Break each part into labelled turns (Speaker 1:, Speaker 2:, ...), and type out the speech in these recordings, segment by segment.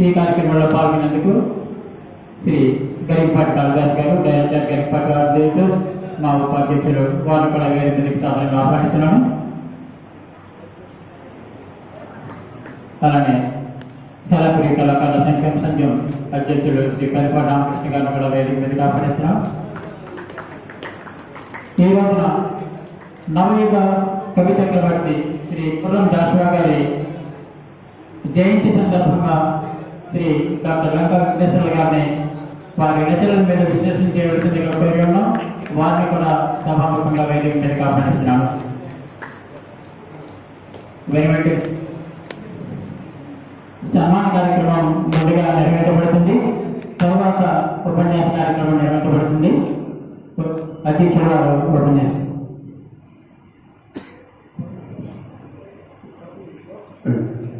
Speaker 1: ఈ కార్యక్రమంలో పాల్గొనేందుకు శ్రీ గరికపాటి కాళిదాస్ గారు, డైరెక్టర్ గరికపాటి వారు, మా ఉపాధ్యక్షులు వారు కూడా వేరే మీదకి సాధారణంగా ఆహ్వానిస్తున్నాను. అలానే హేళాపురి కళాకారుల సంక్షేమ సంఘం అధ్యక్షులు శ్రీ కరిపాటి రామకృష్ణ గారిని కూడా వేదిక మీదకి ఆహ్వానిస్తున్నాం. ఈ రోజున నవయుగ కవి చక్రవర్తి శ్రీ పుర్రం జాషువా గారి జయంతి సందర్భంగా శ్రీ డాక్టర్ లంకా వెంకటేశ్వర గారిని వారి రచనల మీద విశ్లేషణ చేయవలసిందిగా కోరి ఉన్నాం. వారిని కూడా సభాముఖంగా వేదిక మీదకి ఆహ్వానిస్తున్నాను. వెనువెంటి సన్మాన కార్యక్రమం ముందుగా నిర్వహించబడుతుంది. తర్వాత ఉపన్యాస కార్యక్రమం నిర్వహించబడుతుంది. అధ్యక్షుడు వారు ఉపన్యాసం.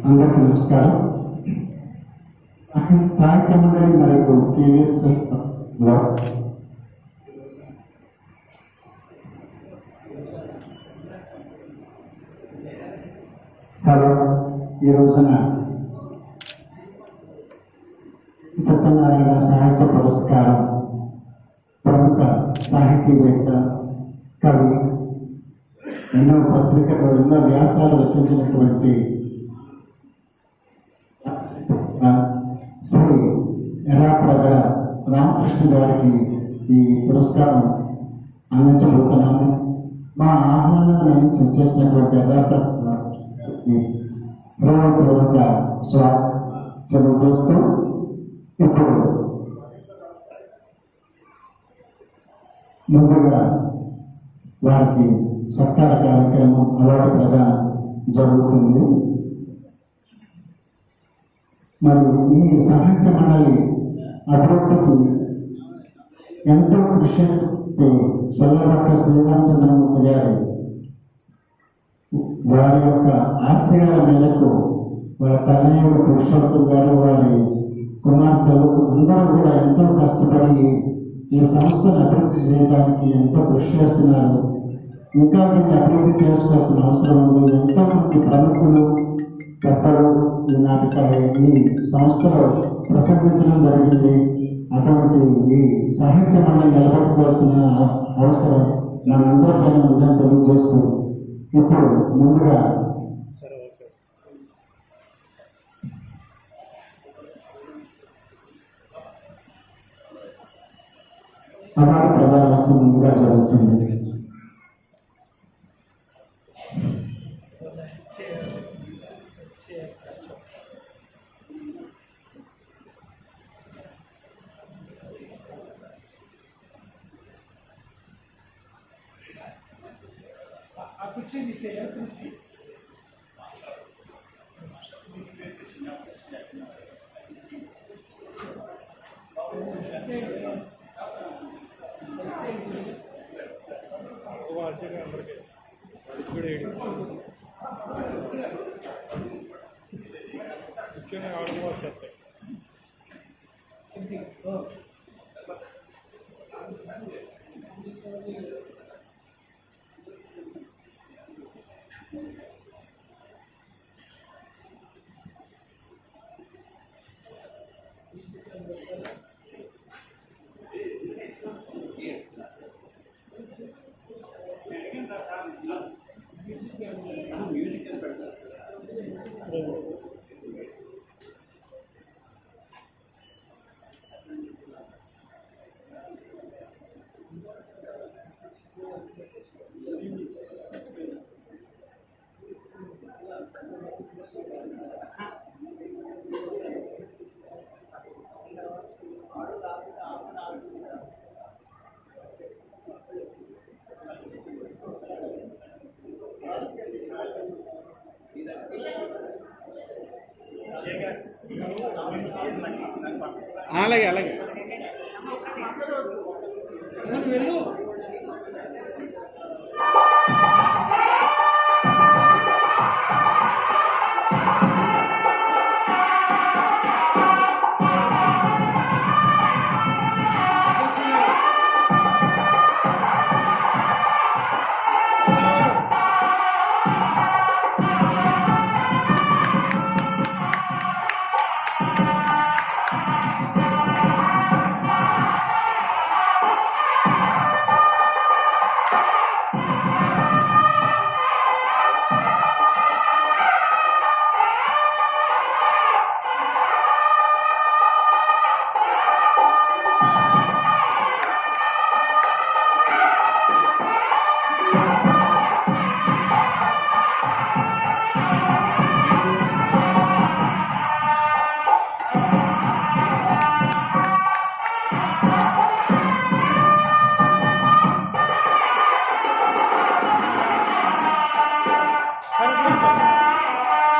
Speaker 2: అందరికీ నమస్కారం. సాహిత్య మండలి మరియు కేవీఎస్ ఈ రోజున సత్యనారాయణ సాహిత్య పురస్కారం ప్రముఖ సాహితీవేత్త, కవి, ఎన్నో పత్రికలు, ఎన్నో వ్యాసాలు రచించినటువంటి శ్రీ ఎర్రాప్రగడ రామకృష్ణ గారికి ఈ పురస్కారం అందించబోతున్నాము. మా ఆహ్వానాన్ని చేసినటువంటి హృదయపూర్వక స్వాగతం చేస్తూ ఇప్పుడు ముందుగా వారికి సత్కార కార్యక్రమం అవార్డు ప్రదానం జరుగుతుంది. మరి ఈ సాహిత్య మండలి అభివృద్ధికి ఎంతో కృషి చల్లబట్ట శ్రీరామచంద్రమూర్తి గారి వారి యొక్క ఆశయాల మేరకు వాళ్ళ తనయుడు పురుషోత్తం గారు, వారి కుమార్తెలు అందరూ కూడా ఎంతో కష్టపడి ఈ సంస్థను అభివృద్ధి చేయడానికి ఎంతో కృషి చేస్తున్నారు. ఇంకా దీన్ని అభివృద్ధి చేసుకోవాల్సిన అవసరం ఉంది. ఎంతో మంది ప్రముఖులు, పెద్దలు ఈ సంస్థలో ప్రసంగించడం జరిగింది. అటువంటి ఈ సాహిత్య మండలి నిలబెట్టుకోవాల్సిన అవసరం మనందరిపైన ఉందని తెలియజేస్తూ ఇప్పుడు ముందుగా అవార్డు ప్రదానోత్సవం ముందుగా జరుగుతుంది.
Speaker 3: అలాగే అలాగే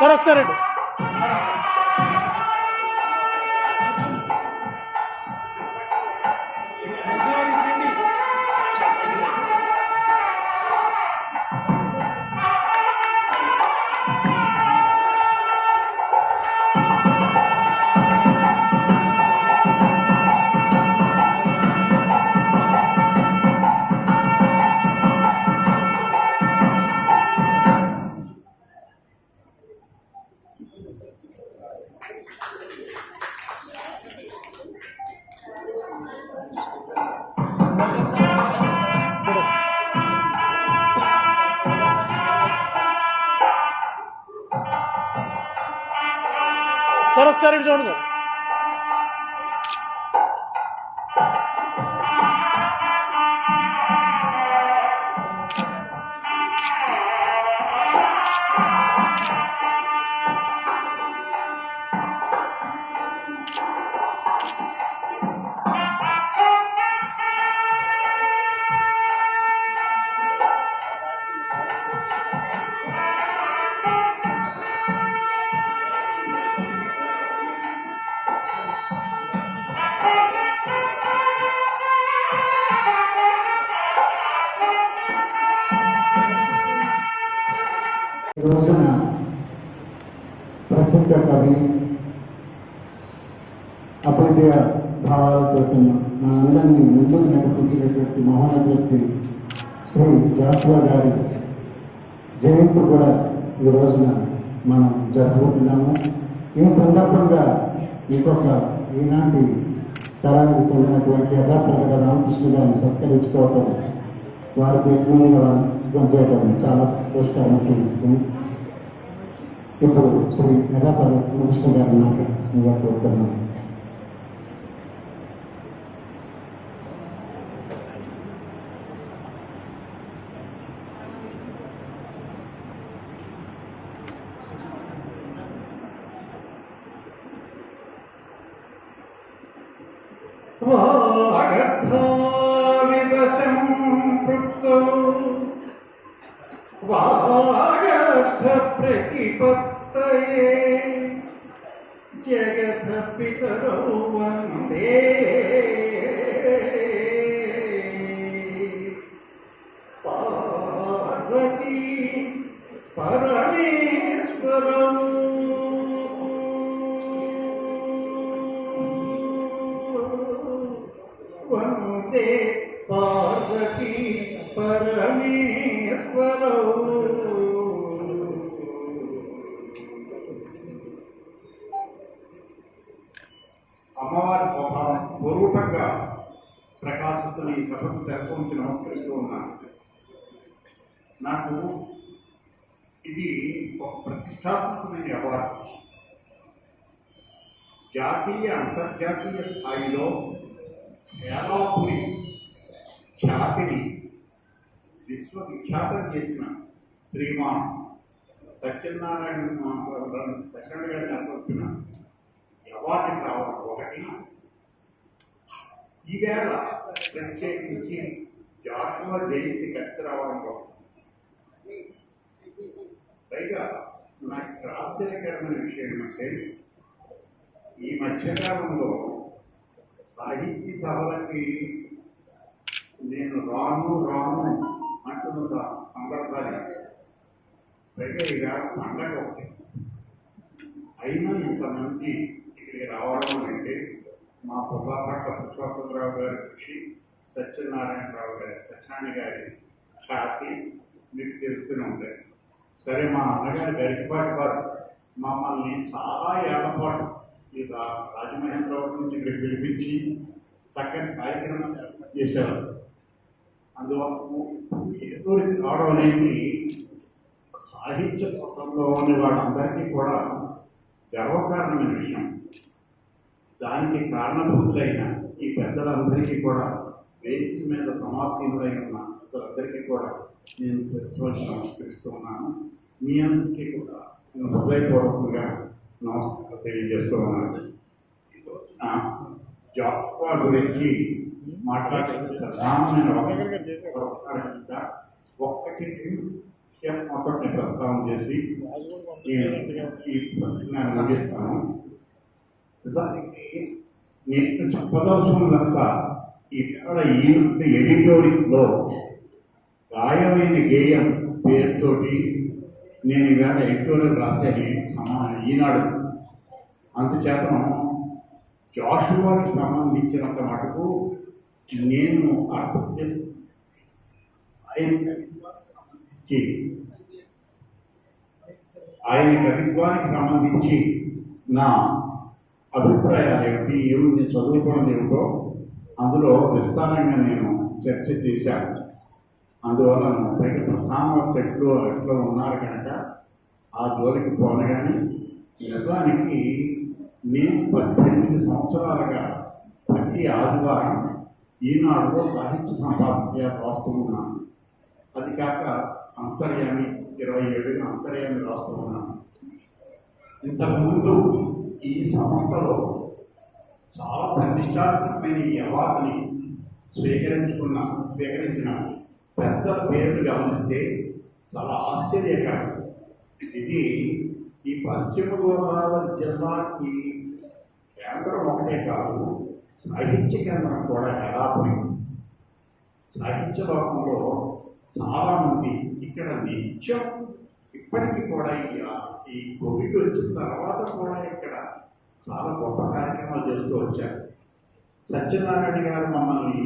Speaker 3: సార్ ఒకసారి ఇటు. సార్ ఒకసారి ఇటు చూడండి సార్.
Speaker 2: ఈ రోజున ప్రసిద్ధ కవి అపద్య భావాలతో మా అందరినీ ముందుకు నడిపించినటువంటి మహోన్నత వ్యక్తి శ్రీ జాషువా గారి జయంతి కూడా ఈ రోజున మనం జరుపుకుంటున్నాము. ఈ సందర్భంగా ఇంకొక ఈనాటి తరానికి చెందినటువంటి ఎర్రప్రగడ రామకృష్ణ గారిని సత్కరించుకోవటం, వారికి చేయడం చాలా సంతోషకరమైన. ఇప్పుడు శ్రీ ఎర్రప్రగడ రామకృష్ణ గారిని మాట్లాడుతున్నగా కోరుతున్నాను.
Speaker 1: వాగర్థావివశం పృక్తో వాగర్థ ప్రతిపత్తయే జగత పితరౌ వందే పార్వతీ పరమేశ్వరౌ వందే పార్వతీ పరమేశ్వరౌ.
Speaker 4: అమ్మవారి స్వరూపంగా ప్రకాశిస్తున్న ఈ సభకు తెరపొంచి నమస్కరిస్తూ ఉన్నాను. నాకు ఇది ఒక ప్రతిష్టాత్మకమైన అవార్డు. జాతీయ అంతర్జాతీయ స్థాయిలో వేలాపురి ఖ్యాతిని విశ్వవిఖ్యాతం చేసిన శ్రీమాన్ సత్యనారాయణ సత్యనారాయణ గారిని అనుకుంటున్న అవార్డు కావడం ఒకటి. ఈవేళ ప్రత్యేకించి జాషువా జయంతి కలిసి రావడంలో పైగా నాకు ఆశ్చర్యకరమైన విషయం ఏమంటే, ఈ మధ్యకాలంలో సాహితీ సభలకి నేను రాను అంటున్న సందర్భాలు పైగా ఇక పండగ ఒకటి అయినా ఇంతమంది ఇక్కడికి రావడం అంటే మా పొగాపట్ల పుష్పరావు గారి కృషి, సత్యనారాయణరావు గారి సత్యనారాయణ గారి ఖ్యాతి మీకు తెలుస్తూనే ఉంటాయి. సరే, మా అన్నగారి గరికపాటి వారు మమ్మల్ని చాలా ఏళ్ల పాటు ఈ రాజమహేంద్రవరం నుంచి ఇక్కడ పిలిపించి చక్కని కార్యక్రమం చేసేవారు. అందువల్ల ఎదురికి రావడం అనేది సాహిత్య పత్రంలో ఉన్న వాళ్ళందరికీ కూడా గర్వకారణమైన విషయం. దానికి కారణభూతులైన ఈ పెద్దలందరికీ కూడా, వేదిక మీద సమాసీనులైన పెద్దలందరికీ కూడా నేను నమస్కరిస్తూ ఉన్నాను. మీ అందరికీ కూడా నేను హృదయపూర్వకంగా నమస్కారం తెలియజేస్తూ ఉన్నాను. జాబ్ గురించి మాట్లాడే ప్రధానమైన ఒక్కటి మొత్తం నేను ప్రస్తావన చేసి ఈ ప్రసంగాన్ని ముగిస్తాను. నిజానికి నేను చెప్పదలుచుకున్నంతా ఇక్కడ ఈ ఎడిటోరియల్లో గాయమైన గేయం పేరుతోటి నేను ఇవాళ ఎడిటోరియల్ రాసేది ఈనాడు. అందుచేతను జాషువాకి సంబంధించినంత మటుకు నేను ఆయన కవిత్వానికి సంబంధించి నా అభిప్రాయాలు ఏమిటి, నేను చదువుకోవడం ఏమిటో అందులో విస్తారంగా నేను చర్చ చేశాను. అందువల్ల పైకి ప్రధాన ఎట్లో ఉన్నారు కనుక ఆ జోలికి పోను. కానీ నిజానికి నేను 18 సంవత్సరాలుగా ప్రతి ఆదివారం ఈనాడులో సాహిత్య సంపాదన రాస్తూ ఉన్నాను. అది కాక అంతర్యామి 27 అంతర్యామి రాస్తూ ఉన్నాను. ఇంతకుముందు ఈ సంస్థలో చాలా ప్రతిష్టాత్మకమైన ఈ అవార్డుని స్వీకరించిన పెద్దల పేర్లు గమనిస్తే చాలా ఆశ్చర్యకరం. ఇది ఈ పశ్చిమ గోదావరి జిల్లాకి కేంద్రం ఒకటే కాదు, సాహిత్య కేంద్రం కూడా ఎలాపోయింది. సాహిత్య లోకంలో చాలామంది ఇక్కడ నిత్యం ఇప్పటికీ కూడా ఈ కోవిడ్ వచ్చిన తర్వాత కూడా ఇక్కడ చాలా గొప్ప కార్యక్రమాలు చేస్తూ వచ్చారు. సత్యనారాయణ గారు మమ్మల్ని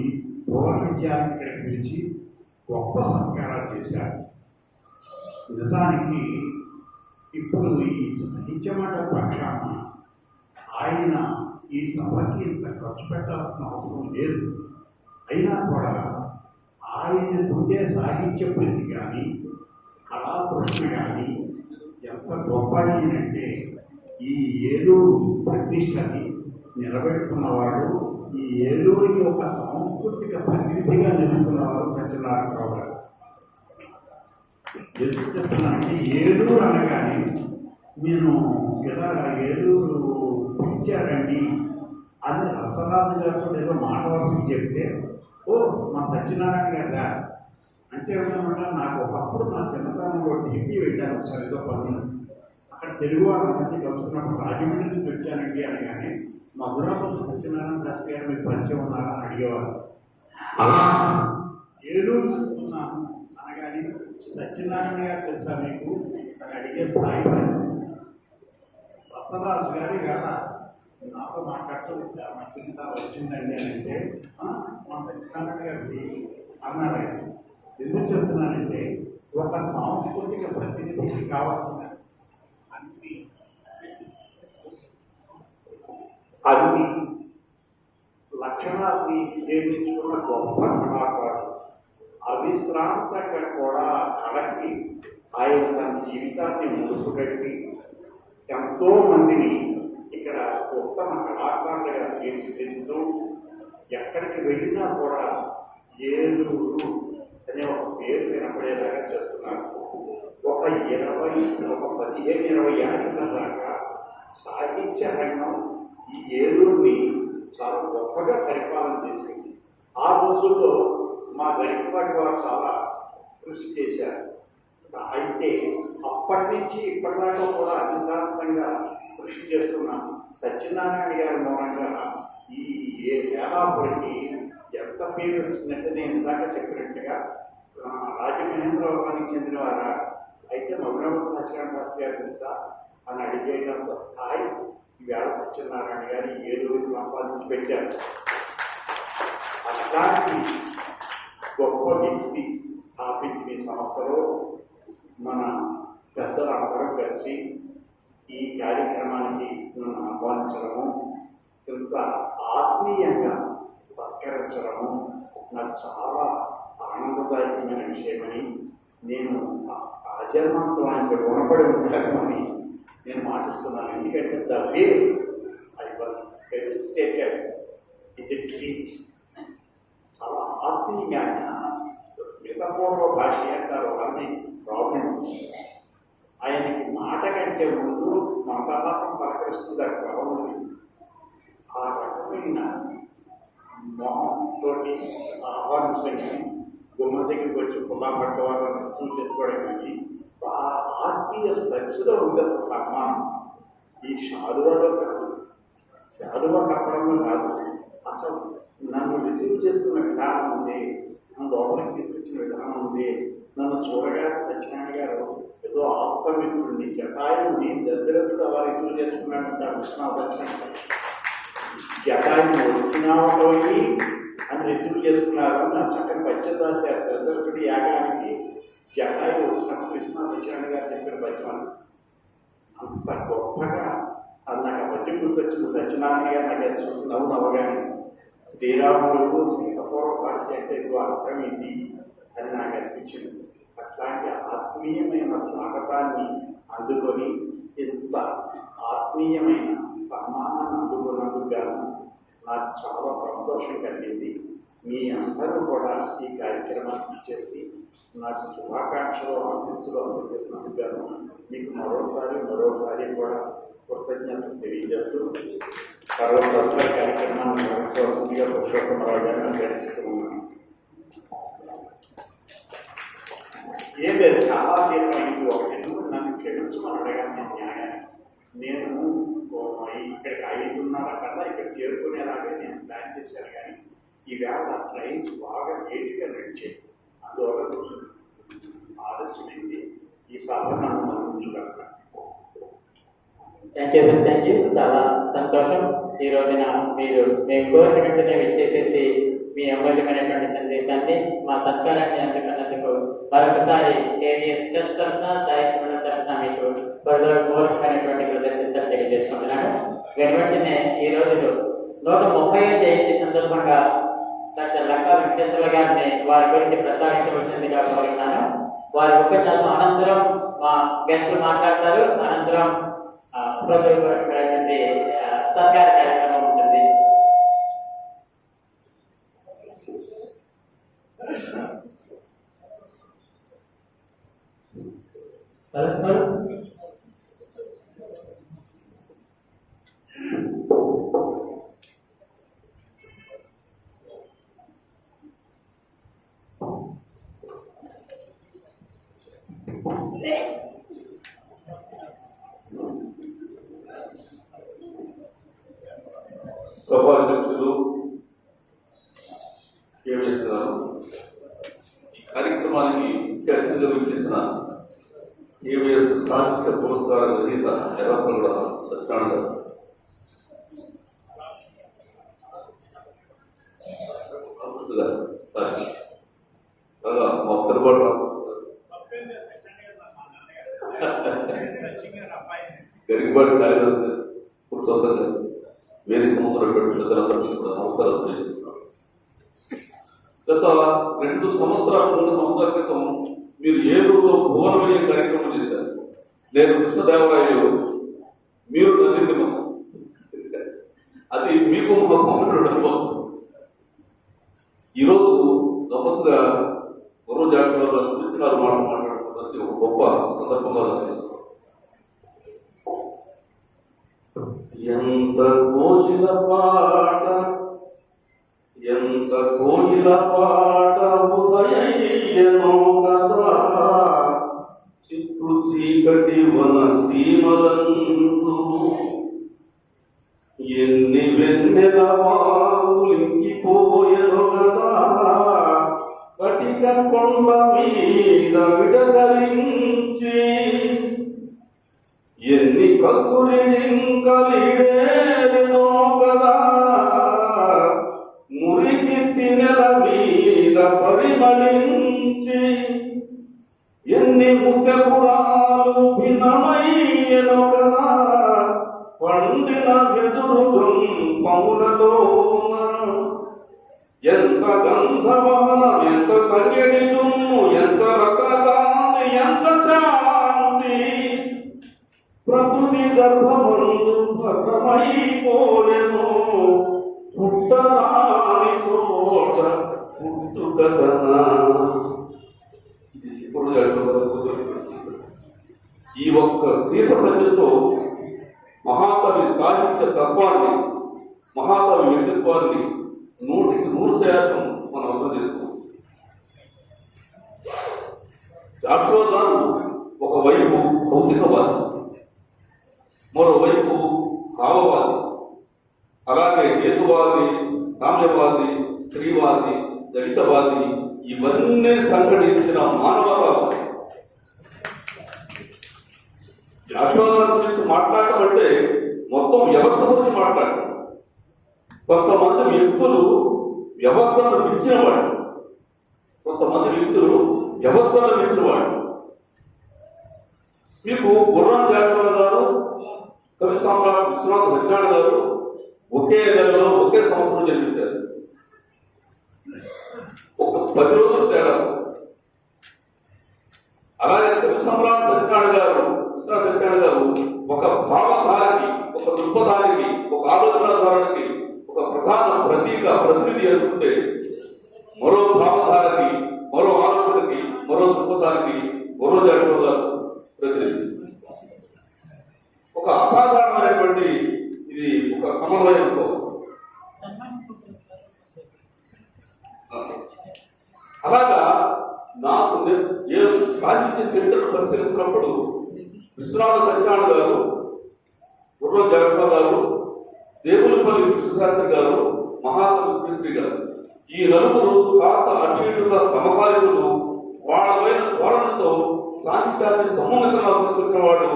Speaker 4: పూర్వ విద్యార్థి ఇక్కడికి పిలిచి గొప్ప సంస్కారాలు చేశారు. నిజానికి ఇప్పుడు ఈ సాహిత్యమాట పక్షాన ఆయన ఈ సభకి ఇంత ఖర్చు పెట్టాల్సిన అవసరం లేదు. అయినా కూడా ఆయన ఉండే సాహిత్య ప్రీతి కానీ కళాతృష్ణ కానీ ఎంత గొప్ప అంటే ఈ ఏలూరు ప్రతిష్టని నిలబెట్టుకున్నవాడు, ఈ ఏలూరికి ఒక సాంస్కృతిక ప్రతినిధిగా నిలుస్తున్నవారు సత్యనారాయణరావు గారు. ఎందుకు చెప్తున్నానంటే ఏలూరు అనగానే నేను ఇలా ఏలూరు పిలిచారండి అని రసరాజు గారితో ఏదో మాట వలసి చెప్తే, ఓ మా సత్యనారాయణ గారిదా అంటే ఏమన్నా నాకు ఒకప్పుడు నా చిన్నతనంలో ఢిల్లీ వెళ్ళాను ఒకసారి ఏదో పని. అక్కడ తెలుగు వాళ్ళ మధ్య కలుసుకున్నప్పుడు రాజమండ్రి నుంచి వచ్చానండి అనగానే మధురాబాద్ సత్యనారాయణ శాస్త్రి గారు మీకు పరిచయం ఉన్నారా అని అడిగేవారు. అలా ఏలూరు ఉన్నాను అనగానే సత్యనారాయణ గారు తెలుసా మీకు అని అడిగే స్థాయి రసరాజు గారి వేళ నాతో మాట్లాడుతూ మా చింత వచ్చిందండి అని అంటే మా సత్యనారాయణ గారికి అన్నారు. ఎందుకు చెప్తున్నానంటే ఒక సాంస్కృతిక ప్రతినిధికి కావాల్సిన అన్ని లక్షణాన్ని నిర్మించుకున్న గొప్ప కళాకారుడు. అవిశ్రాంతంగా కూడా కళకి ఆయన తన జీవితాన్ని ముసుపెట్టి ఎంతో మందిని ఇక్కడ ఉత్తమ కళాకారులుగా తీర్చిదిద్దుతూ ఎక్కడికి వెళ్ళినా కూడా ఏలూరు అనే ఒక పేరు వినపడేలాగా చేస్తున్నారు. ఒక 15-20 ఏళ్ళ దాకా సాహిత్య రంగం ఈ ఏలూరుని చాలా గొప్పగా పరిపాలన చేసింది. ఆ రోజుల్లో మా గరికపాటి వారు చాలా కృషి చేశారు. అయితే అప్పటి నుంచి ఇప్పటిదాకా కూడా అవిశ్రాంతంగా కృషి చేస్తున్న సత్యనారాయణ గారి మూలంగా ఈ ఏలాపురికి ఎంత పేరు వచ్చిందంటే నేను ఇందాక చెప్పినట్టుగా రాజమహేంద్రవరానికి చెందిన వారా అయితే మధురాబాద్ సత్యనారాయణ శాస్త్రి గారు తెలుసా అని అడిగేటంత స్థాయి ఈవేళ సత్యనారాయణ గారు ఏలూరుకి సంపాదించి పెట్టారు. అట్లాంటి గొప్ప వ్యక్తి స్థాపించిన ఈ సంస్థలో మన పెద్దలు అందరం కలిసి ఈ కార్యక్రమానికి నన్ను ఆహ్వానించడము, ఇంత ఆత్మీయంగా సత్కరించడము నాకు చాలా ఆనందదాయకమైన విషయమని, నేను ఆజన్మంతో ఆయనకు రుణపడి ఉంటానని నేను మాటిస్తున్నాను. ఎందుకంటే the way I was felicitated is a treat. చాలా ఆత్మీయంగా స్మితపూర్వ భాష అంటారు అని ప్రాబ్లమ్. ఆయనకి మాట కంటే ముందు మందహాసం పలకరిస్తుంది అక్కడ ఉంది. ఆ రకమైన మొహంతో ఆహ్వానించడం కానీ, గుమ్మ దగ్గరికి వచ్చి పుల్లా పట్టవాలని రుసులు చేసుకోవడం కానీ ఆత్మీయ స్పర్శలో ఉంది అసలు సన్మానం. ఈ శాలువాలో కాదు, శాలువా కప్పడంలో కాదు, అసలు నన్ను రిసీవ్ చేసుకున్న విధానం ఉంది, నన్ను లోపలికి తీసుకొచ్చిన విధానం ఉంది. నన్ను చూడగానే సత్యనారాయణ గారు ఏదో ఆత్మమిత్రుడిని జటాయుడిని దశరథుడు అలా రిసీవ్ చేసుకున్నాడంటారు. జటాయుడు వచ్చినాయి అని రిసీవ్ చేసుకున్నారు. నా చక్కని పద్యం రాశారు. దశరథుడి యాగానికి జటాయుడు వచ్చినప్పుడు కృష్ణ సత్యనారాయణ గారు చెప్పిన పద్యం అంత గొప్పగా అది నాకు ఆ పద్యం గుర్తొచ్చింది. సత్యనారాయణ గారు నాకు చూసి నవ్వు నవ్వగానే శ్రీరాముడు సీతపూర్వ పాటి అంటే ఎక్కువ అర్థమైంది అని నాకు అనిపించింది. అట్లాంటి ఆత్మీయమైన స్వాగతాన్ని అందుకొని ఇంత ఆత్మీయమైన సన్మానాన్ని అందుకున్నందుకు గాను నాకు చాలా సంతోషం కలిగింది. మీ అందరూ కూడా ఈ కార్యక్రమానికి ఇచ్చేసి నాకు శుభాకాంక్షలు ఆశీస్సులు అందజేసినందుకు గాను మీకు మరోసారి కూడా కృతజ్ఞతలు తెలియజేస్తూ తర్వాత కార్యక్రమాన్ని నిర్వహించవలసిందిగా పురుషోత్తమరావు గారిని అభ్యర్థిస్తూ ఉన్నాను. ఏం లేదు, చాలా సేపు అయింది. ఒకటి నన్ను క్షమించమని అడగాను. నేను న్యాయాన్ని నేను ఇక్కడికి 5:30 కన్నా ఇక్కడ చేరుకునేలాగా నేను ప్లాన్ చేశాను. కానీ ఈవేళ ట్రైన్స్ బాగా లేట్గా నడిచాయి, అందువల్ల ఆలస్యమైంది. ఈ సభ నన్ను మరణించగలరా.
Speaker 1: Thank you. చాలా సంతోషం. ఈ రోజున మీరు మేము కోరిన వెంటనే వచ్చేసేసి మీ అమూల్యమైనటువంటి సందేశాన్ని మా సత్కారాన్ని అందుకున్నందుకు మరొకసారి ఏవిఎస్ ట్రస్ట్ తరఫున సాహిత్య తరఫున మీకు పూర్వకమైనటువంటి కృతజ్ఞతలు తెలియజేసుకుంటున్నాను. వెంటనే ఈ రోజు 130వ జయంతి సందర్భంగా డాక్టర్ లంకా వెంకటేశ్వర గారిని వారి గురించి ప్రస్తావించవలసిందిగా కోరుతున్నాను. వారి ఉపన్యాసం అనంతరం మా గెస్టులు మాట్లాడతారు. అనంతరం హృదయపూర్వకమైనటువంటి సత్కార కార్యక్రమం ఉంటుంది.
Speaker 3: సభాధ్యక్షులు ఏవేస్తున్నారు. ఈ కార్యక్రమానికి ముఖ్య అతిథిగా విచ్చేసిన ఏవిఎస్ సాహిత్య పురస్కార గ్రహీత ఎర్రపల్లి సత్యనారాయణ గారు, మొత్తం పాటు గరికపాటి కార్యదర్శి కూర్చోండి. వేదిక ముందున్నటువంటి పెద్దలందరికీ కూడా నమస్కారాలు తెలియజేస్తున్నాను. గత 3 సంవత్సరాల క్రితం మీరు ఏలూరులో భువనమయ్యే కార్యక్రమం చేశారు. నేను కృష్ణదేవరాయలు, మీరు నదిమ. అది మీకు మహత్వమైనటువంటి అనుభవం. ఈరోజు గమ్మత్తుగా గురువు జాగ్రత్త గురించి 4 మాటలు మాట్లాడుకోవడానికి ఒక గొప్ప సందర్భంగా అనిపిస్తుంది. ఎంత కోయిల పాట ఉదయయ్యనో కదా, చిత్తు చీకటి వన సీమలందు ఎన్ని వెన్నెల వాగులింకిపోయెను కదా, కటిక కొండ మీద విడగలించి ఎన్ని కస్తూరి జింకలిడేనో కదా, మురికి తినెల మీద పరిమళించి ఎన్ని ముత్యపురాలు భిన్నమయ్యెను కదా, పండిన వెదురు పౌలలోన ఎంత గంధవన, ఎంత తంగడి దుమ్ము, ఎంత రకదాన్ని, ఎంత శాంతి ప్రకృతి గర్భమందు భద్రమైపోలెను, పుట్టరాని చోట పుట్టుకదనా. ఈ ఒక్క శీర్ష ప్రజలతో మహాకవి సాహిత్య తత్వాన్ని, మహాకవి వ్యక్తిత్వాన్ని 100% మనం అర్థం చేసుకున్నాం. జాషువా గారు ఒక దళితవాది ఇవన్నీ సంఘటించిన మానవతావాది. జాషువా గురించి మాట్లాడటం అంటే మొత్తం వ్యవస్థ గురించి మాట్లాడటం. కొంతమంది వ్యక్తులు వ్యవస్థను మించిన వాళ్ళు, కొంతమంది వ్యక్తులు వ్యవస్థను మించిన వాళ్ళు. మీకు గుర్రం జాషువా గారు, కవి సామ్రాట్ విశ్వనాథ్ సత్యనారాయణ గారు ఒకే నెలలో ఒకే సంవత్సరం జన్మించారు. ఒక 10 రోజులు తేడా. అలాగే కవి సామ్రాట్ సత్యనారాయణ గారు, విశ్వనాథ్ సత్యనారాయణ గారు ఒక భావధారకి, ఒక దృక్పథానికి, ఒక ఆలోచన ధారణకి ఒక ప్రధాన ప్రతినిధి అనుకుంటే, మరో భావధారకి, మరో ఆలోచనకి, మరో దృక్పథానికి మరో జాషువా గారు ప్రతినిధి. ఒక అసాధారణమైనటువంటి ఇది ఒక సమన్వయంతో అలాగా నాకు సాహిత్య చరిత్రను పరిశీలిస్తున్నప్పుడు విశ్వనాథ సత్యనారాయణ గారు, గుర్రం జాషువా గారు, దేవులపల్లి కృష్ణశాస్త్రి గారు, మహాకవి శ్రీశ్రీ గారు, ఈ నలుగురు కాస్త అటు ఇటుగా సమకాలికులు. వాళ్ళమైన ధోరణితో సాహిత్యాన్ని సమున్నతంగా తీసుకొచ్చిన వాడు,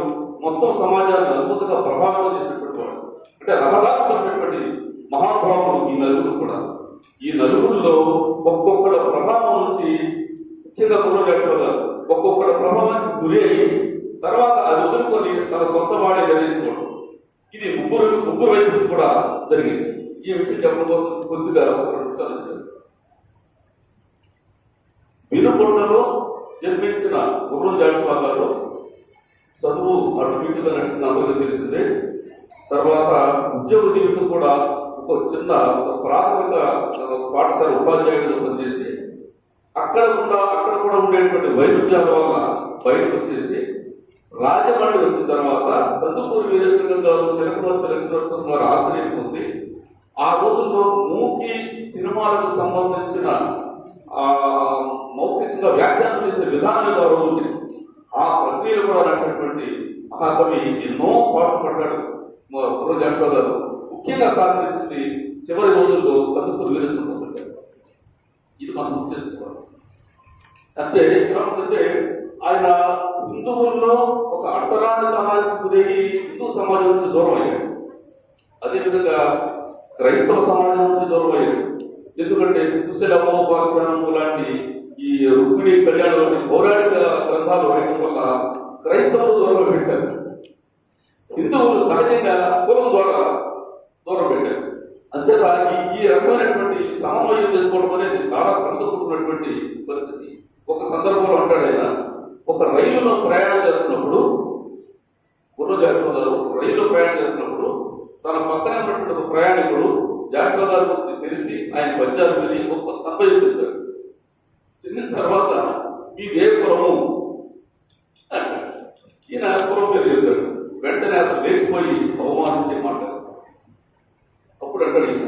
Speaker 3: మొత్తం సమాజాన్ని అద్భుతంగా ప్రభావితం చేసినటువంటి వాడు, అంటే రహదారినటువంటి మహాభావులు ఈ నలుగురు కూడా. ఈ నలుగురిలో ఒక్కొక్కటి ప్రభావం నుంచి, ముఖ్యంగా గుర్రం జాషువా గారు ఒక్కొక్కటి ప్రభావానికి గురి అయ్యి తర్వాత అది వదులుకొని తన సొంత వాడి నిర్ణయించుకోవడం, ఇది ముగ్గురు వైపు కూడా జరిగింది. ఈ విషయం చెప్పబోతుంది కొద్దిగా వినుకొండలో జన్మించిన గుర్రం జాషువా గారు చదువు అటు ఇటుగా నడిచిన అందరికీ తెలిసిందే. తర్వాత ఉద్యోగ జీవితం కూడా ఒక చిన్న ప్రాథమిక పాఠశాల ఉపాధ్యాయుడిగా పనిచేసి అక్కడ కూడా ఉండేటువంటి వైరుధ్యాల వల్ల బయటకు వచ్చేసి రాజమండ్రి వచ్చిన తర్వాత చందుకూరు వీరేశ్వరం గారు, చిలకమర్తి లక్ష్మీనరసింహ గారు ఆశ్రయం పొంది ఆ రోజుల్లో మూకీ సినిమాలకు సంబంధించిన మౌఖికంగా వ్యాఖ్యానం చేసే విధానం ఏదో ఉంది. ఆ ప్రక్రియలు కూడా నడిచినటువంటి మహాకవి ఎన్నో పాటలు పడ్డాడు గుర్రం జాషువా గారు. ముఖ్యంగా సాధించింది చివరి రోజుల్లో చందుకూరు వీరేశ్వరం పెట్టాడు. ఇది మనం గుర్తు చేసుకోవాలి. అంటే ఏమంటే ఆయన హిందువుల్లో ఒక అర్థరాజకానికి గురయ్యి హిందూ సమాజం నుంచి దూరం అయ్యాడు. అదేవిధంగా క్రైస్తవ సమాజం నుంచి దూరం అయ్యాడు. ఎందుకంటే కుశలమోపాఖ్యానము లాంటి ఈ రుక్మిణి కళ్యాణంలోని పౌరాణిక గ్రంథాలు రాయడం వల్ల క్రైస్తవులు దూరం పెట్టారు. హిందువులు సహజంగా కులం ద్వారా దూరం పెట్టారు. అంతేకా ఈ రకమైనటువంటి సమన్వయం చేసుకోవడం అనేది చాలా సంతోషమైనటువంటి పరిస్థితి. ఒక సందర్భంలో అంటాడు ఆయన, ఒక రైలులో ప్రయాణం చేస్తున్నప్పుడు, గుర్రం జాషువా గారు రైల్లో ప్రయాణం చేస్తున్నప్పుడు తన పక్కన ఉన్నటువంటి ఒక ప్రయాణికుడు జాషువా గారి గురించి తెలిసి ఆయన పద్యాలు విని గొప్ప సంపద చెప్పాడు. చిన్న తర్వాత మీది ఏ కులము, ఈయన కులం పేరు చెప్పాడు. వెంటనే అతను లేచిపోయి అవమానించే మాట. అప్పుడు అంటాడు ఈయన,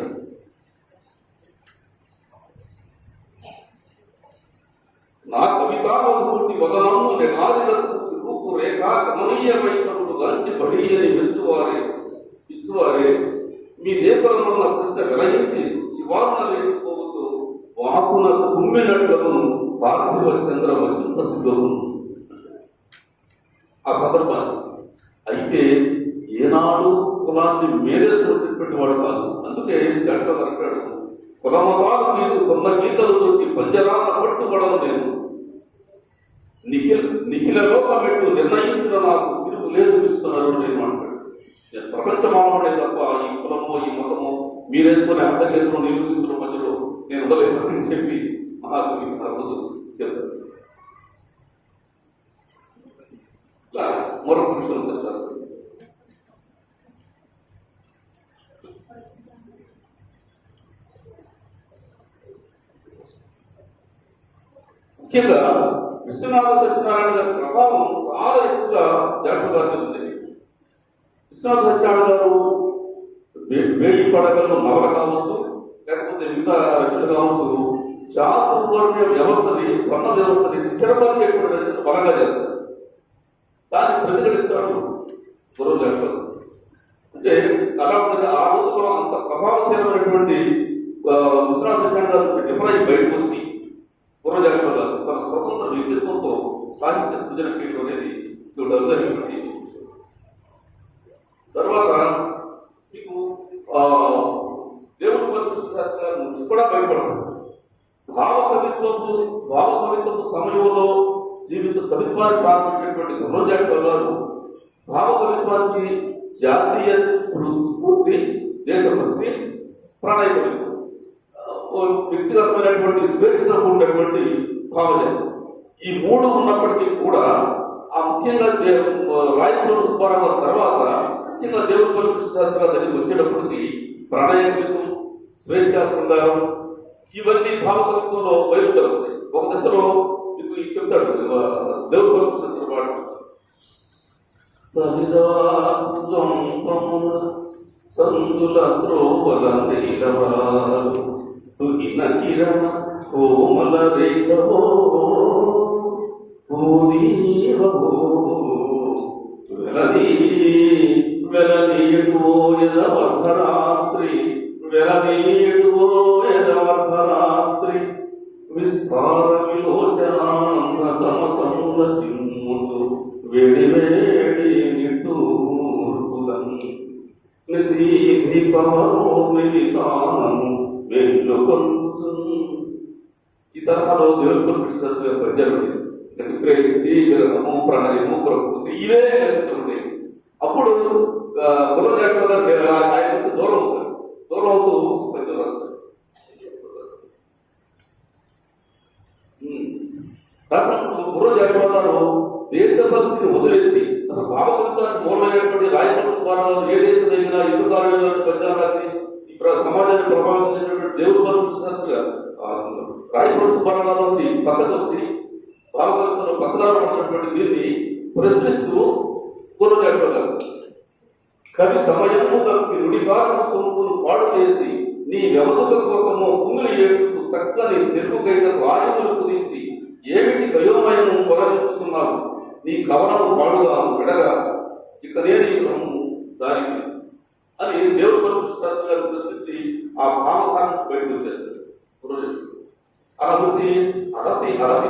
Speaker 3: నా కవితావధూటి వదనము నిరాజలకు రూపు రేఖ గమనీయ వైష్ణవుడు గాంచి పడియని ఇచ్చువారే మీ దేవరమన్న కృష్ణ విలయించి శివారుణ లేకపోతూ వాకున కుమ్మినట్లను పార్థివ చంద్ర వచింత సిద్ధము. ఆ సందర్భాన్ని అయితే ఏనాడు కులాన్ని మేరేసి వచ్చినటువంటి వాడు కాదు. అందుకే జాషువా గారు అంటాడు, కులమతాలు తీసుకున్న గీతలు వచ్చి పంజరాల పట్టుబడను నేను, నిఖిల లోకమెట్టు నిర్ణయించిన నాకు తిరుగు లేదు ఇస్తున్నారు నేను అంటాడు. నేను ప్రపంచ మానవుడే తప్ప ఈ కులమో ఈ మతమో మీరేసుకునే అర్థగీతలు నిరూపించడం మధ్యలో నేను ఉండలేదు అని చెప్పి మహాకవి ఆ రోజు చెప్తారు. ఇలా మరొక విషయం తెచ్చారు. ముఖ్యంగా విశ్వనాథ సత్యనారాయణ గారి ప్రభావం చాలా ఎక్కువగా జాషువా గారి ఉంది. విశ్వనాథ సత్యనారాయణ గారు వేడి పడగలు నవల కావచ్చు, లేకపోతే మిగతా రచన కావచ్చు, చాతుర్వర్ణ వ్యవస్థని, వర్ణ వ్యవస్థని స్థిరపరిచేటువంటి రచన బలంగా చేస్తారు. దాన్ని ప్రతిఘటిస్తాడు గుర్రం జాషువా. అంటే అలా ఆ రోజుల్లో అంత ప్రభావశీలమైనటువంటి విశ్వనాథ గారు డిఫరెన్స్ బయటకు వచ్చి పూర్వజాస్వాద గారు తన స్వతంత్ర వ్యక్తిత్వంతో సాహిత్య సృజన చేయడం అనేది చూడాలి. తర్వాత మీకు దేవుడి గారి నుంచి కూడా భయపడదు. భావకవిత్వపు సమయంలో జీవిత కవిత్వాన్ని ప్రారంభించినటువంటి పూర్వజాస్వాద గారు భావకవిత్వానికి జాతీయ స్ఫూర్తి, దేశభక్తి, ప్రణయకవిత్వం, వ్యక్తిగతమైనటువంటి స్వేచ్ఛతో కూడినటువంటి భావజాలం, ఈ మూడు ఉన్నప్పటికీ కూడా ఆ ముఖ్యంగా రాయచూరు సుబ్బారావు గారి తర్వాత ముఖ్యంగా దేవుడిపల్లి కృష్ణశాస్త్రి దగ్గరికి వచ్చేటప్పటికి ప్రణయకవిత్వం, స్వేచ్ఛా శృంగారం ఇవన్నీ భావకవిత్వంలో బయలుదేరుతాయి. ఒక దశలో మీకు చెప్తాడు దేవుడిపల్లి కృష్ణశాస్త్రి పాట సందుల త్రోవల నీలవారు తుగిన కిరణ కోమల రేఖవో వెలనీయుడువో యదవర్ధరాత్రి వెలనీయుడువో యదవర్ధరాత్రి విస్తార విలోచనాంగతమసముల చిమ్ముతు వేడి వేడి నిట్టూర్పులని నిశీధి పవనోమిలితానము వెల్లుకొంచు. ఈ తరహాలో దేవుడు కృష్ణ పద్యాలు ప్రేమిసి విరమము, ప్రణయము, ప్రకృతి ఇవే నేర్చుకుంటే అప్పుడు పూర్వజాస్వాద గారు ఆయన దూరం అవుతారు. దూరం అవుతూ పద్యం రాస్తారు. రాసినప్పుడు పూర్వజాస్వాద గారు దేశభక్తిని వదిలేసి అసలు భావకవిత్వానికి మూలమైనటువంటి రాయచూరు సుబ్బారావు ఏ దేశం అయినా ఎందుకు పద్యాలు రాసి ఇప్పుడు సమాజాన్ని ప్రభావితం చేసినటువంటి దేవుడిపల్లి కృష్ణశాస్త్రి గారు రాయచూరు సుబ్బారావు గారు వచ్చి పక్కకు వచ్చి భావకవిత్వంలో పక్కదారు పడినటువంటి దీన్ని ప్రశ్నిస్తూ పూర్వజాస్వాద గారు కవి సమయము తప్పి నుడిగారు సొంపును పాడు చేసి నీ వ్యవస్థ కోసము భూమిని ఏడుస్తూ చక్కని తెలుగు గైత వాయువులు కుదించి ఏమిటి గయోమయము కొలనిస్తున్నావు నీ కవనము పాడుగా విడగా ఇక్కడే నీ బ్రహ్మము దానికి అని దేవుడిపల్లి కృష్ణశాస్త్రి గారు ప్రశ్నించి ఆ భావకాన్ని బయటకు వచ్చారు. అలా వచ్చి అరతి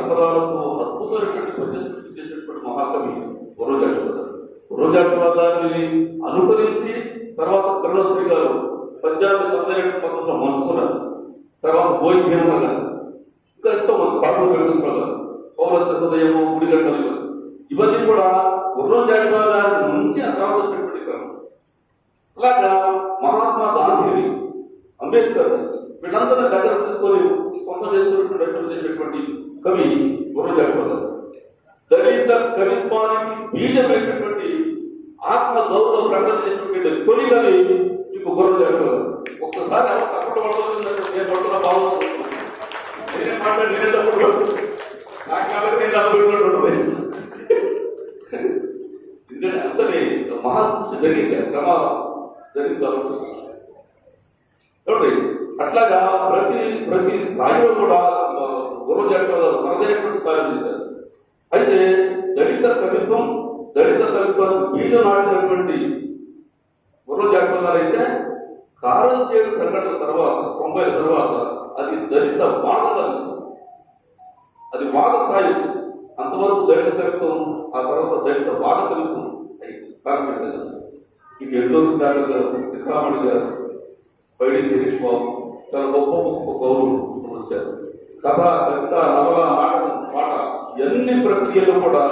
Speaker 3: పదాలతో అద్భుతమైనటువంటి పద్య సృష్టి చేసినటువంటి మహాకవి పూర్వజాస్వాద గారు. పూర్వజాస్వాద గారిని అనుకరించి తర్వాత కరుణశ్రీ గారు పద్యాన్ని తొందరైన పద్ధతిలో మంచుకున్నారు. తర్వాత బోయి భీమన్న గారు, ఇంకా ఎంతో మంది పాటలు వెంకటేశ్వర గారు, పౌరస్య హృదయము, గుడిగంటలు ఇవన్నీ కూడా పూర్వజాస్వాద గారి నుంచి ఆ తర్వాత వచ్చినటువంటి క్రమం. అలాగా మహాత్మా గాంధీ, అంబేద్కర్ వీళ్ళందరినీ దగ్గర తీసుకొని సొంతం చేసుకున్నటువంటి రచన చేసినటువంటి కవి పూర్వజాస్వాద గారు. దళిత కవిత్వానికి బీజం వేసినటువంటి ఆత్మ గౌరవ ప్రకటన చేసినటువంటి తొలి కవి మీకు పూర్వజాస్వాద గారు. ఒక్కసారి తప్పుడు పడుతుందంటే నేను పడుతున్నా బాగుంటుంది, నేనే మాట్లాడి నేనే తప్పుడు పడుతుంది నాకు కాబట్టి నేను అనుకుంటున్నట్టు ఎందుకంటే అంతనే మహాసృష్టి జరిగింది, శ్రమ జరిగింది కాబట్టి. అట్లాగా ప్రతి స్థాయిలో కూడా పూర్వజాస్వాద గారు తనదైనటువంటి స్థాయిలో చేశారు. అయితే దళిత కవిత్వానికి బీజం నాటినటువంటి పూర్వజాస్వాద గారు అయితే కారం చేయడం సంఘటన తర్వాత 90 తర్వాత అది దళిత వాదగా వచ్చింది, అది వాద స్థాయి వచ్చింది. అంతవరకు దళిత కవిత్వం, ఆ తర్వాత దళిత వాద కవిత్వం ప్రారంభించారు. ఇక ఎన్నో సిద్ధామణి గారు, పైడి దినేష్ బాబు చాలా గొప్ప గౌరవం వచ్చారు. కథ, కవిత, నవల, నాటకం, పాట ఎన్ని ప్రక్రియలు కూడా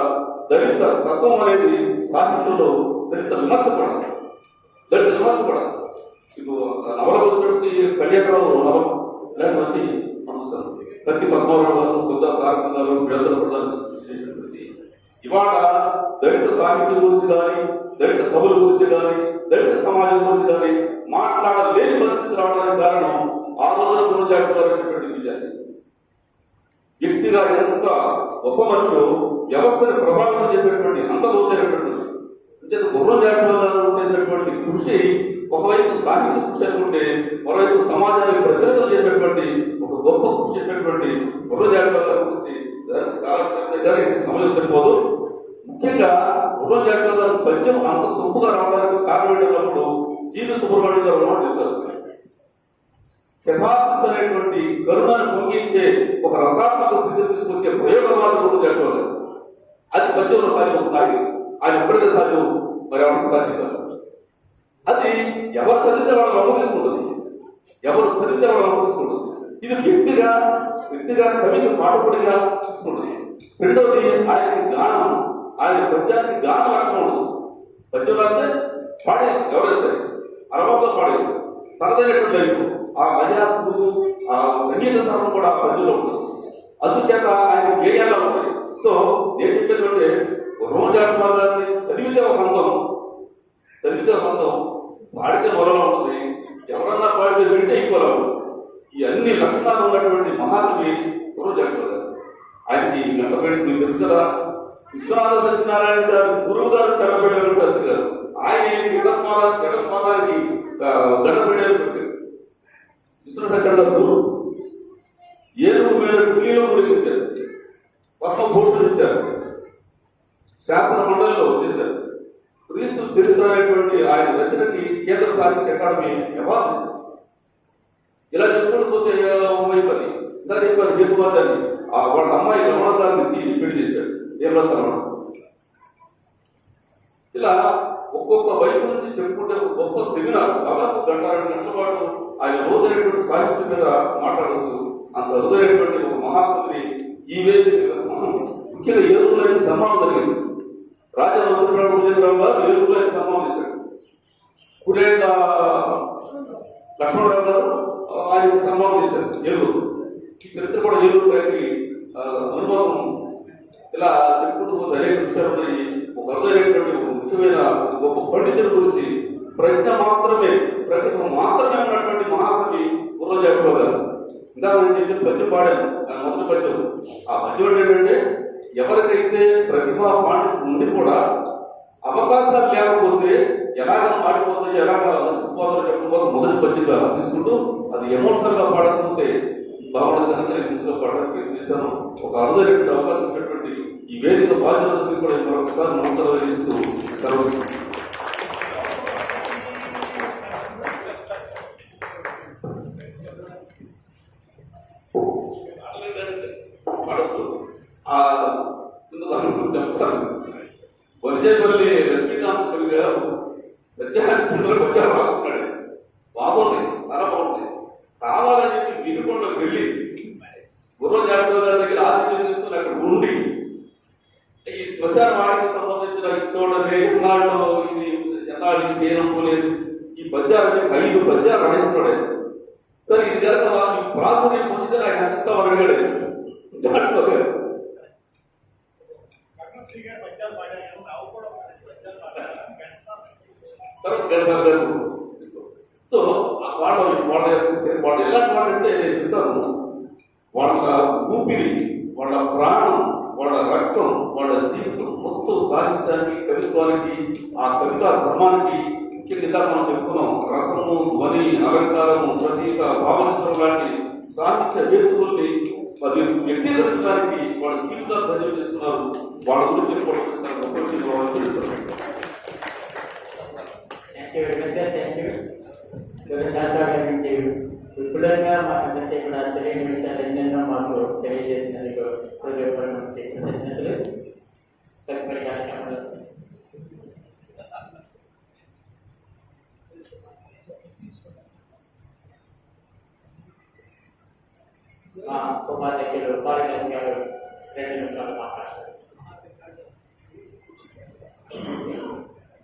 Speaker 3: దళిత తత్వం అనేది సాహిత్యంలో దళిత విమర్శ పడాలి. ఇప్పుడు నవల వచ్చేటి కళ్యాణరావు నవల ఇలాంటివన్నీ మనం ప్రతి పద్మారావు గారు, కొత్త తారక గారు, బిడదల ప్రధాన ఇవాళ దళిత సాహిత్యం గురించి కానీ, దళిత కవుల గురించి కానీ, దళిత సమాజం గురించి కానీ మాట్లాడలేని పరిస్థితి రావడానికి కారణం ఆ రోజున పూర్వజాస్వాద విజయాన్ని. వ్యక్తిగా ఎంత గొప్ప మనుషులు వ్యవస్థను ప్రభావితం చేసేటువంటి అంత లోతైనటువంటి పూర్వజాస్వాద చేసేటువంటి కృషి ఒకవైపు సాహిత్య కృషి అనుకుంటే మరోవైపు సమాజానికి ప్రజలతో చేసేటువంటి ఒక గొప్ప కృషి చేసేటువంటి పూర్వజాస్వాద గురించి సమయం సరిపోదు. ముఖ్యంగా పూర్వజాస్వాద పద్యం అంత సొంపుగా రావడానికి కారణం ఏంటన్నప్పుడు జీవి సుబ్రహ్మణ్యం గారు చెప్తారు. కెథాసిస్ అనేటువంటి కరుణను పొంగించే ఒక రసాత్మక స్థితిని తీసుకొచ్చే ప్రయోగవాదులు చేసేవాళ్ళు. అది పద్యంలో సాధ్యం కాదు. ఆయన ఎప్పటికీ సాధ్యం మరి ఎవరికి సాధ్యం కాదు. అది ఎవరు చదివితే వాళ్ళని అనుమతిస్తుంటుంది, ఎవరు చదివితే వాళ్ళని అనుమతిస్తుంటుంది. ఇది వ్యక్తిగా కవికి పాఠకుడిగా తీసుకుంటుంది. రెండోది ఆయన గానం, ఆయన పద్యానికి గాన లక్షణం ఉంటుంది. పద్యం రాస్తే పాడేయచ్చు, ఎవరైనా సరే అరవతో పాడేయచ్చు. తనదైనటువంటి లైఫ్ ఆ మర్యాదకు ఆ సంగీత సారం కూడా ఆ పద్యంలో ఉంటుంది. అందుచేత ఆయన గేయాల్లో ఉంటాయి. సో నేను చెప్పేదంటే రోజాస్వామి గారిని చదివితే ఒక అందం, పాడితే మొదలు ఉంటుంది. ఎవరన్నా పాడితే వింటే ఈక్వల్ అవుతుంది. ఈ అన్ని లక్షణాలు ఉన్నటువంటి మహాకవి రోజాస్వామి గారు. ఆయనకి గంటపేట మీకు తెలుసు కదా, విశ్వనాథ సత్యనారాయణ గారు గురువు గారు చెడపేట సత్య గారు. ఆయన జగన్మానానికి గంటపేటలు పెట్టారు. విశ్వనాథ గారు గురువు. ఏనుగు మీద ఢిల్లీలో ముడిగించారు, పద్మభూషణ్ ఇచ్చారు, శాసన మండలిలో చేశారు. క్రీస్తు చరిత్ర అనేటువంటి ఆయన రచనకి కేంద్ర సాహిత్య అకాడమీ అవార్డు ఇచ్చారు. ఇలా చెప్పుకుంటూ పోతే పని ఇంకా చెప్పారు హేతువాదాన్ని. వాళ్ళ అమ్మాయి రమణ గారిని పెళ్లి చేశాడు, దేవరత్న. ఇలా ఒక్కొక్క వైపు నుంచి చెప్పుకుంటే గొప్ప సెమినార్, దాదాపు గంట 2 గంటల పాటు ఆయన రోజైనటువంటి సాహిత్యం మీద మాట్లాడవచ్చు. అంత అరుదైనటువంటి ఒక మహాకవిని ఈ వేదిక ముఖ్యంగా ఏలూరులో సన్మానం జరిగింది. రాజా భుజంగరావు గారు ఏలూరులో సన్మానం చేశారు. కులేండ లక్ష్మణరావు గారు ఆయన సన్మానం చేశారు ఏలూరు. ఈ చరిత్ర కూడా ఏలూరు గారికి అనుభవం. ఇలా చెప్పుకుంటూ పోతే అనేక విషయాలు ఉన్నాయి. ఒక అరుదైనటువంటి ఒక ముఖ్యమైన గొప్ప పండితుల గురించి ప్రతిభ మాత్రమే ఉన్నటువంటి మహాకవి గుర్రజాస్వామి గారు. ఇంకా నేను చెప్పిన పద్యం పాడాను, దాని మొదటి పద్యం. ఆ పద్యం ఏంటంటే ఎవరికైతే ప్రతిభా పాండిత్యం ఉండి కూడా అవకాశాలు లేకపోతే ఎలాగ మాడిపోతాయి, ఎలాగ నశించుకోవాలో చెప్పడం కోసం మొదటి పద్యంగా తీసుకుంటూ అది ఎమోషనల్ గా పాడకపోతే భావన సహచరి ముందుగా పాడడానికి చేశాను. ఒక అరుదైనటువంటి అవకాశం ఇచ్చినటువంటి ఈ వేదిక బాధ్యతలకి కూడా మరొకసారి నమస్కారం చేస్తూ చెప్తాను. వరిజేపల్లి లక్ష్మీకాంత్ కవి గారు సత్యహరిచంద్ర పద్యాలు రాసుకున్నాడు. బాగుంది, చాలా బాగుంది. కావాలని చెప్పి వినుకొండకు వెళ్ళి గుర్రజాస్వామి గారి దగ్గర ఆతిథ్యం తీసుకుని అక్కడ ఉండి ఈ శ్మశాన వాడికి సంబంధించిన చూడండి ఎన్నాళ్ళు ఇది ఎన్నాళ్ళు చేయడం పోలేదు, ఈ పద్యాలు 5 పద్యాలు రాయించుకోలేదు. సరే ఇది కనుక ప్రాధాన్యం పొందితే నాకు అందిస్తామని అడిగాడు జాస్వామి గారు. సో వాళ్ళు ఎలాంటి వాళ్ళంటే నేను చెప్తాను, వాళ్ళ ఊపిరి, వాళ్ళ ప్రాణం, వాళ్ళ రక్తం, వాళ్ళ జీవితం మొత్తం సాహిత్యానికి, కవిత్వానికి, ఆ కవితా క్రమానికి ముఖ్యంగా మనం చెప్పుకున్నాం. రసము, ధ్వని, అలంకారము, ప్రతీక, భావచిత్రం లాంటి సాహిత్య వేదికల్ని వ్యక్తీకరించడానికి వాళ్ళ జీవితాలు ధన్యం చేస్తున్నారు. వాళ్ళ గురించి
Speaker 1: విపులంగా మాకంటే కూడా తెలియని విషయాలు ఎన్నెన్నో మాకు తెలియజేసినందుకు కృతజ్ఞతలు. తదుపరి కార్యక్రమంలో మా ఉపాధ్యక్షులు కాళిదాస్ గారు 2 నిమిషాలు మాట్లాడతారు.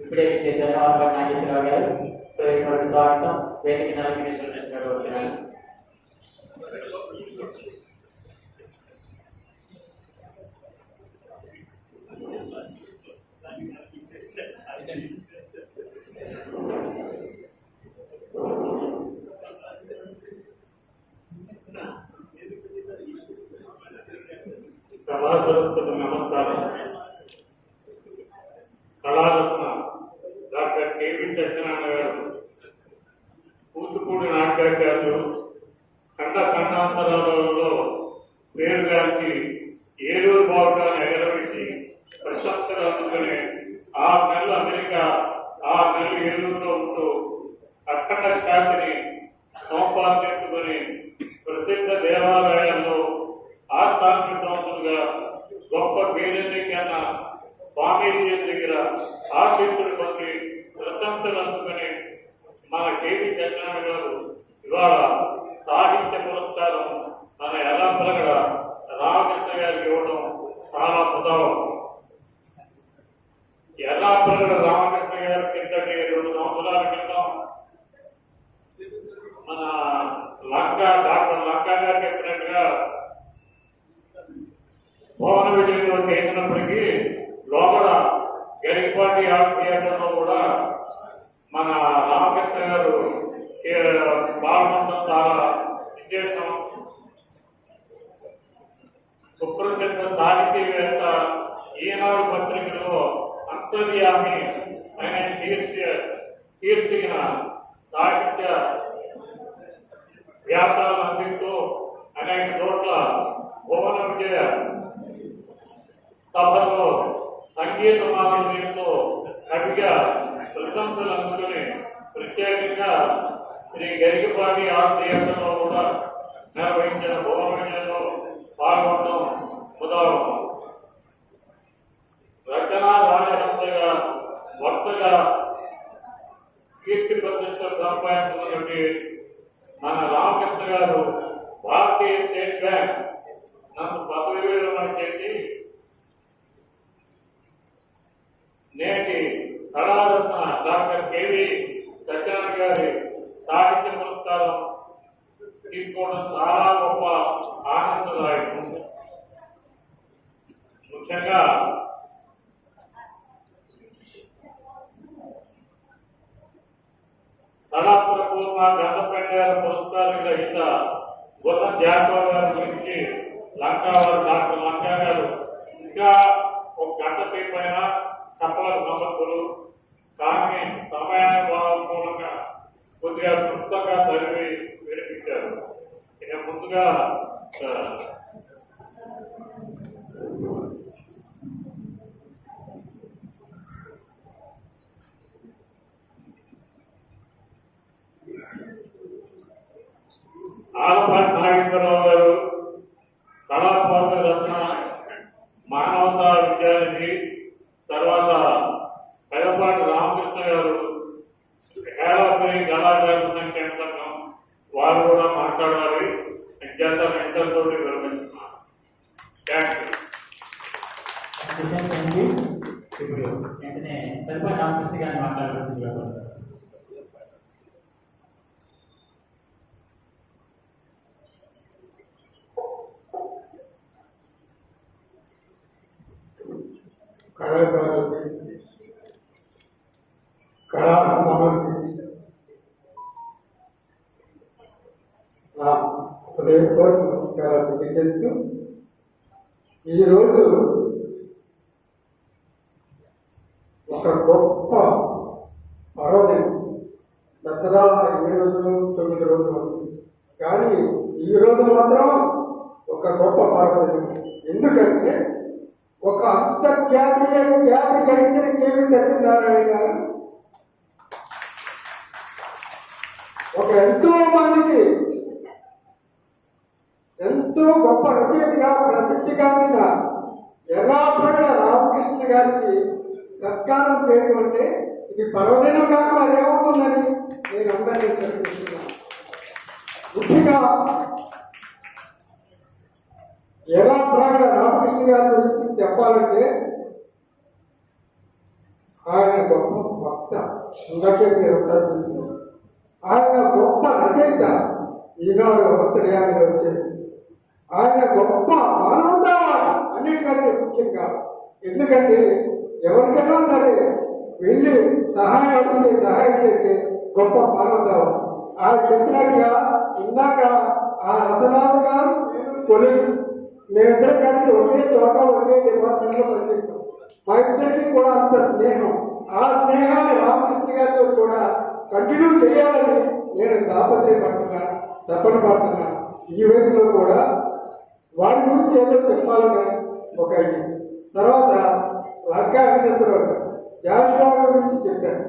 Speaker 1: ఇప్పుడే చేశారు ఆర్వర్ నాగేశ్వరరావు గారు. స్వాగతం. వేదిక నలభై
Speaker 5: సభాసదస్సుకు నమస్కారం. కళారత్న డాక్టర్ కేవీ సత్యనారాయణ గారు, కూచిపూడి నాట్యాచార్యులు, ఖండాంతరాలలో పేరుగాంచి ఏలూరు బావుటాన్ని ఎగరబెట్టి ప్రశంసలు అందుకుని 6 నెలలు అమెరికా, 6 నెలలు ఏలూరులో ఉంటూ అఖండ శాఖని సోమవారం చెప్పుకుని సంవత్సరాలుగా గొప్ప పేరెన్నికన్నా స్వామీజీ దగ్గర ఆశీస్సులు పొంది ప్రశంసలు అందుకుని మన కేవీ సత్యనారాయణ గారు ఇవాళ సాహిత్య పురస్కారం మన ఎల్లాప్రగడ రామకృష్ణ గారికి ఇవ్వడం చాలా ముదావం. ఎల్లాప్రగడ రామకృష్ణ గారి కిందటి 2 సంవత్సరాల క్రితం మన డాక్టర్ లంకా గారు చెప్పినట్టుగా భవన విజయంలో చేసినప్పటికీ లోపల గరికపాటి ఆర్ట్ థియేటర్ లో కూడా మన రామకృష్ణ గారు పాల్గొనడం చాలా విశేషం. సుప్రసిద్ధ సాహితీవేత్త ఈనాడు పత్రికలో అంతర్యామి అనే శీర్షికన సాహిత్య వ్యాసాలు అందిస్తూ అనేక చోట్ల భువన విజయ సభలో సంగీత మాధుర్యంతో కవిగా ప్రశంసలు అందుకుని ప్రత్యేకంగా శ్రీ గరికపాటి ఆర్ట్ థియేటర్లో కూడా నిర్వహించిన భువన విజయంలో పాల్గొనడం ఉదాహరణ. రచనా రాజహంసగా వక్తగా కీర్తి ప్రతిష్టలు సంపాదించుకున్నటువంటి మన రామకృష్ణ గారు భారతీయ స్టేట్ బ్యాంక్ నన్ను పదవి విరమణ చేసి నేటి కళారత్న డాక్టర్ కేవీ సత్యనారాయణ గారి సాహిత్య పురస్కారం తీసుకోవడం చాలా గొప్ప ఆనందదాయకం. ముఖ్యంగా కళాప్రపూర్ణ గంధపెండాల పురస్కార గ్రహీత గుర్రం జాస్వాల్ గారి గురించి డాక్టర్ లంకా గారు ఇంకా ఒక గంట సేపు అయినా చెప్పాలి సంబంధులు, కానీ సమయానుభూలంగా కొద్దిగా క్లుప్తంగా చదివి వినిపించారు. ఇక ముందుగా ఆలపాటి నాగేశ్వరరావు గారు కళాపాత రత్న మానవతా విద్యానిధి, తర్వాత పెదపాటి రామకృష్ణ గారు హేళాపల్లి కళాకారుల సంఖ్య సంఘం వారు కూడా మాట్లాడాలి. విద్యార్థులు ఎంతతో విరమిస్తున్నారు.
Speaker 1: ఇప్పుడు వెంటనే పెదపాటి రామకృష్ణ గారిని మాట్లాడవలసిందిగా కోరుతున్నాను.
Speaker 6: కళాకారులకి, కళాభిమానులకి నా హృదయపూర్వక నమస్కారాలు తెలియజేస్తూ, ఈరోజు ఒక గొప్ప పర్వదినం. దసరా 8 రోజులు 9 రోజులు, కానీ ఈ రోజు మాత్రం ఒక గొప్ప పర్వదినం. ఎందుకంటే ఒక అంతర్జాతీయ ఖ్యాతి గడించిన కేవీ సత్యనారాయణ గారు ఒక ఎంతో మందికి ఎంతో గొప్ప రచయితగా ప్రసిద్ధిగాంచిన ఎర్రాప్రగడ రామకృష్ణ గారికి సత్కారం చేయడం అంటే ఇది పర్వదినం కాక అదేమవుతుందని నేను అందరినీ ప్రశ్నిస్తున్నాను. ముఖ్యంగా ఎర్రాప్రగడ రామకృష్ణ గారి గురించి చెప్పాలంటే ఆయన గొప్ప వక్త, ఇందాకే మీరంతా చూసినారు. ఆయన గొప్ప రచయిత, ఈనాడు అంతర్యామిలో వచ్చేది. ఆయన గొప్ప మానవతావాది అన్నిటికంటే ముఖ్యంగా. ఎందుకంటే ఎవరికైనా సరే వెళ్ళి సహాయం చేసే గొప్ప మానవతావాది. ఆయన చెప్పినట్టుగా ఇందాక ఆ రసరాజు గారు పోలీస్, మేమిద్దరం కలిసి ఒకే చోట ఒకే డిపార్ట్మెంట్ లో పనిచేస్తాం. మా ఇద్దరికి కూడా అంత స్నేహం. ఆ స్నేహాన్ని రామకృష్ణ గారితో కూడా కంటిన్యూ చేయాలని నేను తాపత్రయపడుతున్నాను, తప్పన పడుతున్నాను. ఈ వయసులో కూడా వారి గురించి ఏదో చెప్పాలని ఒక తర్వాత లంకా వెంకటేశ్వరరావు గారు జాషువా గురించి చెప్పారు.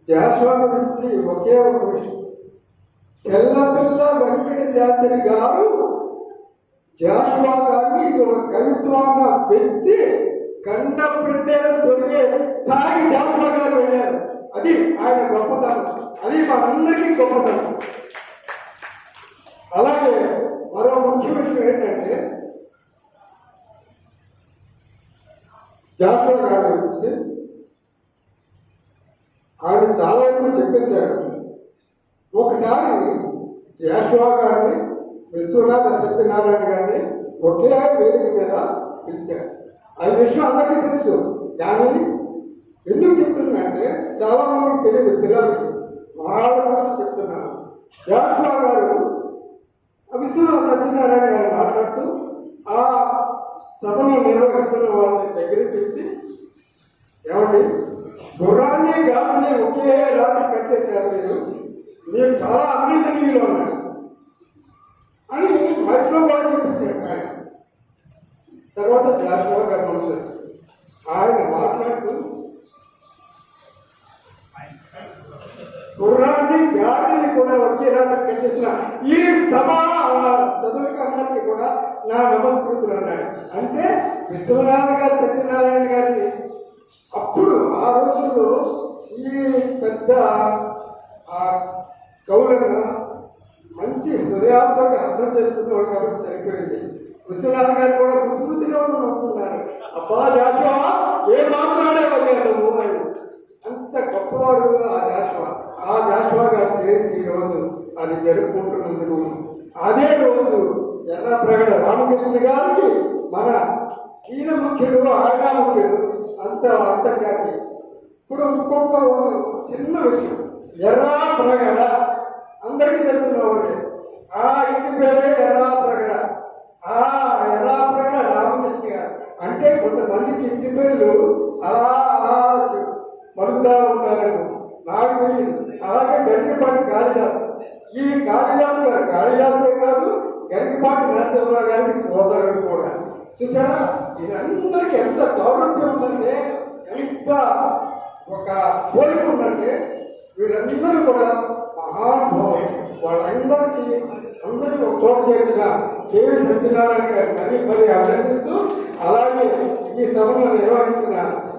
Speaker 6: జాషువా గురించి ఒకే ఒక విషయం, చెల్లపిల్ల వెంకట శాస్త్రి గారు జాషువా గారిని ఒక కవిత్వాన్న వ్యక్తి గంట పెట్టేలా దొరికే స్థాయి జాతర గారు వెళ్ళారు. అది ఆయన గొప్పతనం, అది మనందరికీ గొప్పతనం. అలాగే మరో ముఖ్య విషయం ఏంటంటే జాతర గారి గురించి ఆయన చాలా ఎక్కువ చెప్పేశారు. ఒకసారి జాషువా గారిని, విశ్వనాథ సత్యనారాయణ గారిని ఒకే వేదిక మీద పిలిచారు. ఆ విషయం అందరికీ తెలుసు. కానీ ఎందుకు చెప్తున్నా చాలా మందికి తెలియదు, పిల్లలకి. వాళ్ళ కోసం చెప్తున్నాను. జాషువా గారు విశ్వనాథ సత్యనారాయణ గారు మాట్లాడుతూ ఆ సభను నిర్వహిస్తున్న వాళ్ళని దగ్గరికి పిలిచి, ఏమండి, గుర్రాన్ని గాడిని ఒకే రాత్రి కట్టేశారు, మీరు చాలా అభినందనీయులు ఉన్నారు అని మైక్లో కూడా చెప్పేశారు ఆయన. తర్వాత జాషువా గారు మనసు ఆయన మాట్లాడుతూ గుర్రాన్ని గాడిని కూడా ఒకే రాత్రి కట్టేసిన ఈ సభ చదువుకమ్మకి కూడా నా నమస్కృతులు అన్నాడు. అంటే విశ్వనాథ గారు సత్యనారాయణ గారిని అప్పుడు ఆ రోజుల్లో ఈ పెద్ద కవులను మంచి హృదయాలతో అర్థం చేసుకున్నాడు కాబట్టి సరిపోయింది. విశ్వనాథ గారు కూడా ముసిముసిగా అనుకున్నారు. అబ్బా జాషువా, ఏ మాట్లాడేవాళ్ళు నువ్వు అని. అంత గొప్పవాడు ఆ జాషువా గారి జయంతి ఈ రోజు అది జరుపుకుంటున్నందుకు. అదే రోజు ఎర్రప్రగడ రామకృష్ణ గారికి మన ఈయన ముఖ్యుడు, ఆయన ముఖ్యుడు, అంతర్జాతీయ. ఇప్పుడు ఇంకొక చిన్న విషయం, ఎర్రప్రగడ అందరికీ తెలిసిన వాడే. ఆ ఇంటి పేరే ఎర్రప్రగడ. ఆ ఎర్రప్రగడ రామకృష్ణ గారు. అంటే కొంతమందికి ఇంటి పేర్లు అలా పలుకుతా ఉంటారేమో, నాకు తెలియదు. అలాగే గరికపాటి కాళిదాసు. ఈ కాళిదాసు గారు కాళిదాసే కాదు, గరికపాటి నరసింహరావు గారికి సోదరుడు కూడా. చూసారా, వీళ్ళందరికీ ఎంత సౌలభ్యం ఉందంటే, ఎంత ఒక కోరిక ఉందంటే, వీళ్ళందరూ కూడా మహానుభావులు. వాళ్ళందరికీ అందరికీ ఒక చోట చేర్చిన కేవీ సత్యనారాయణ గారు మరీ అభినందిస్తూ, అలాగే ఈ సభను నిర్వహించిన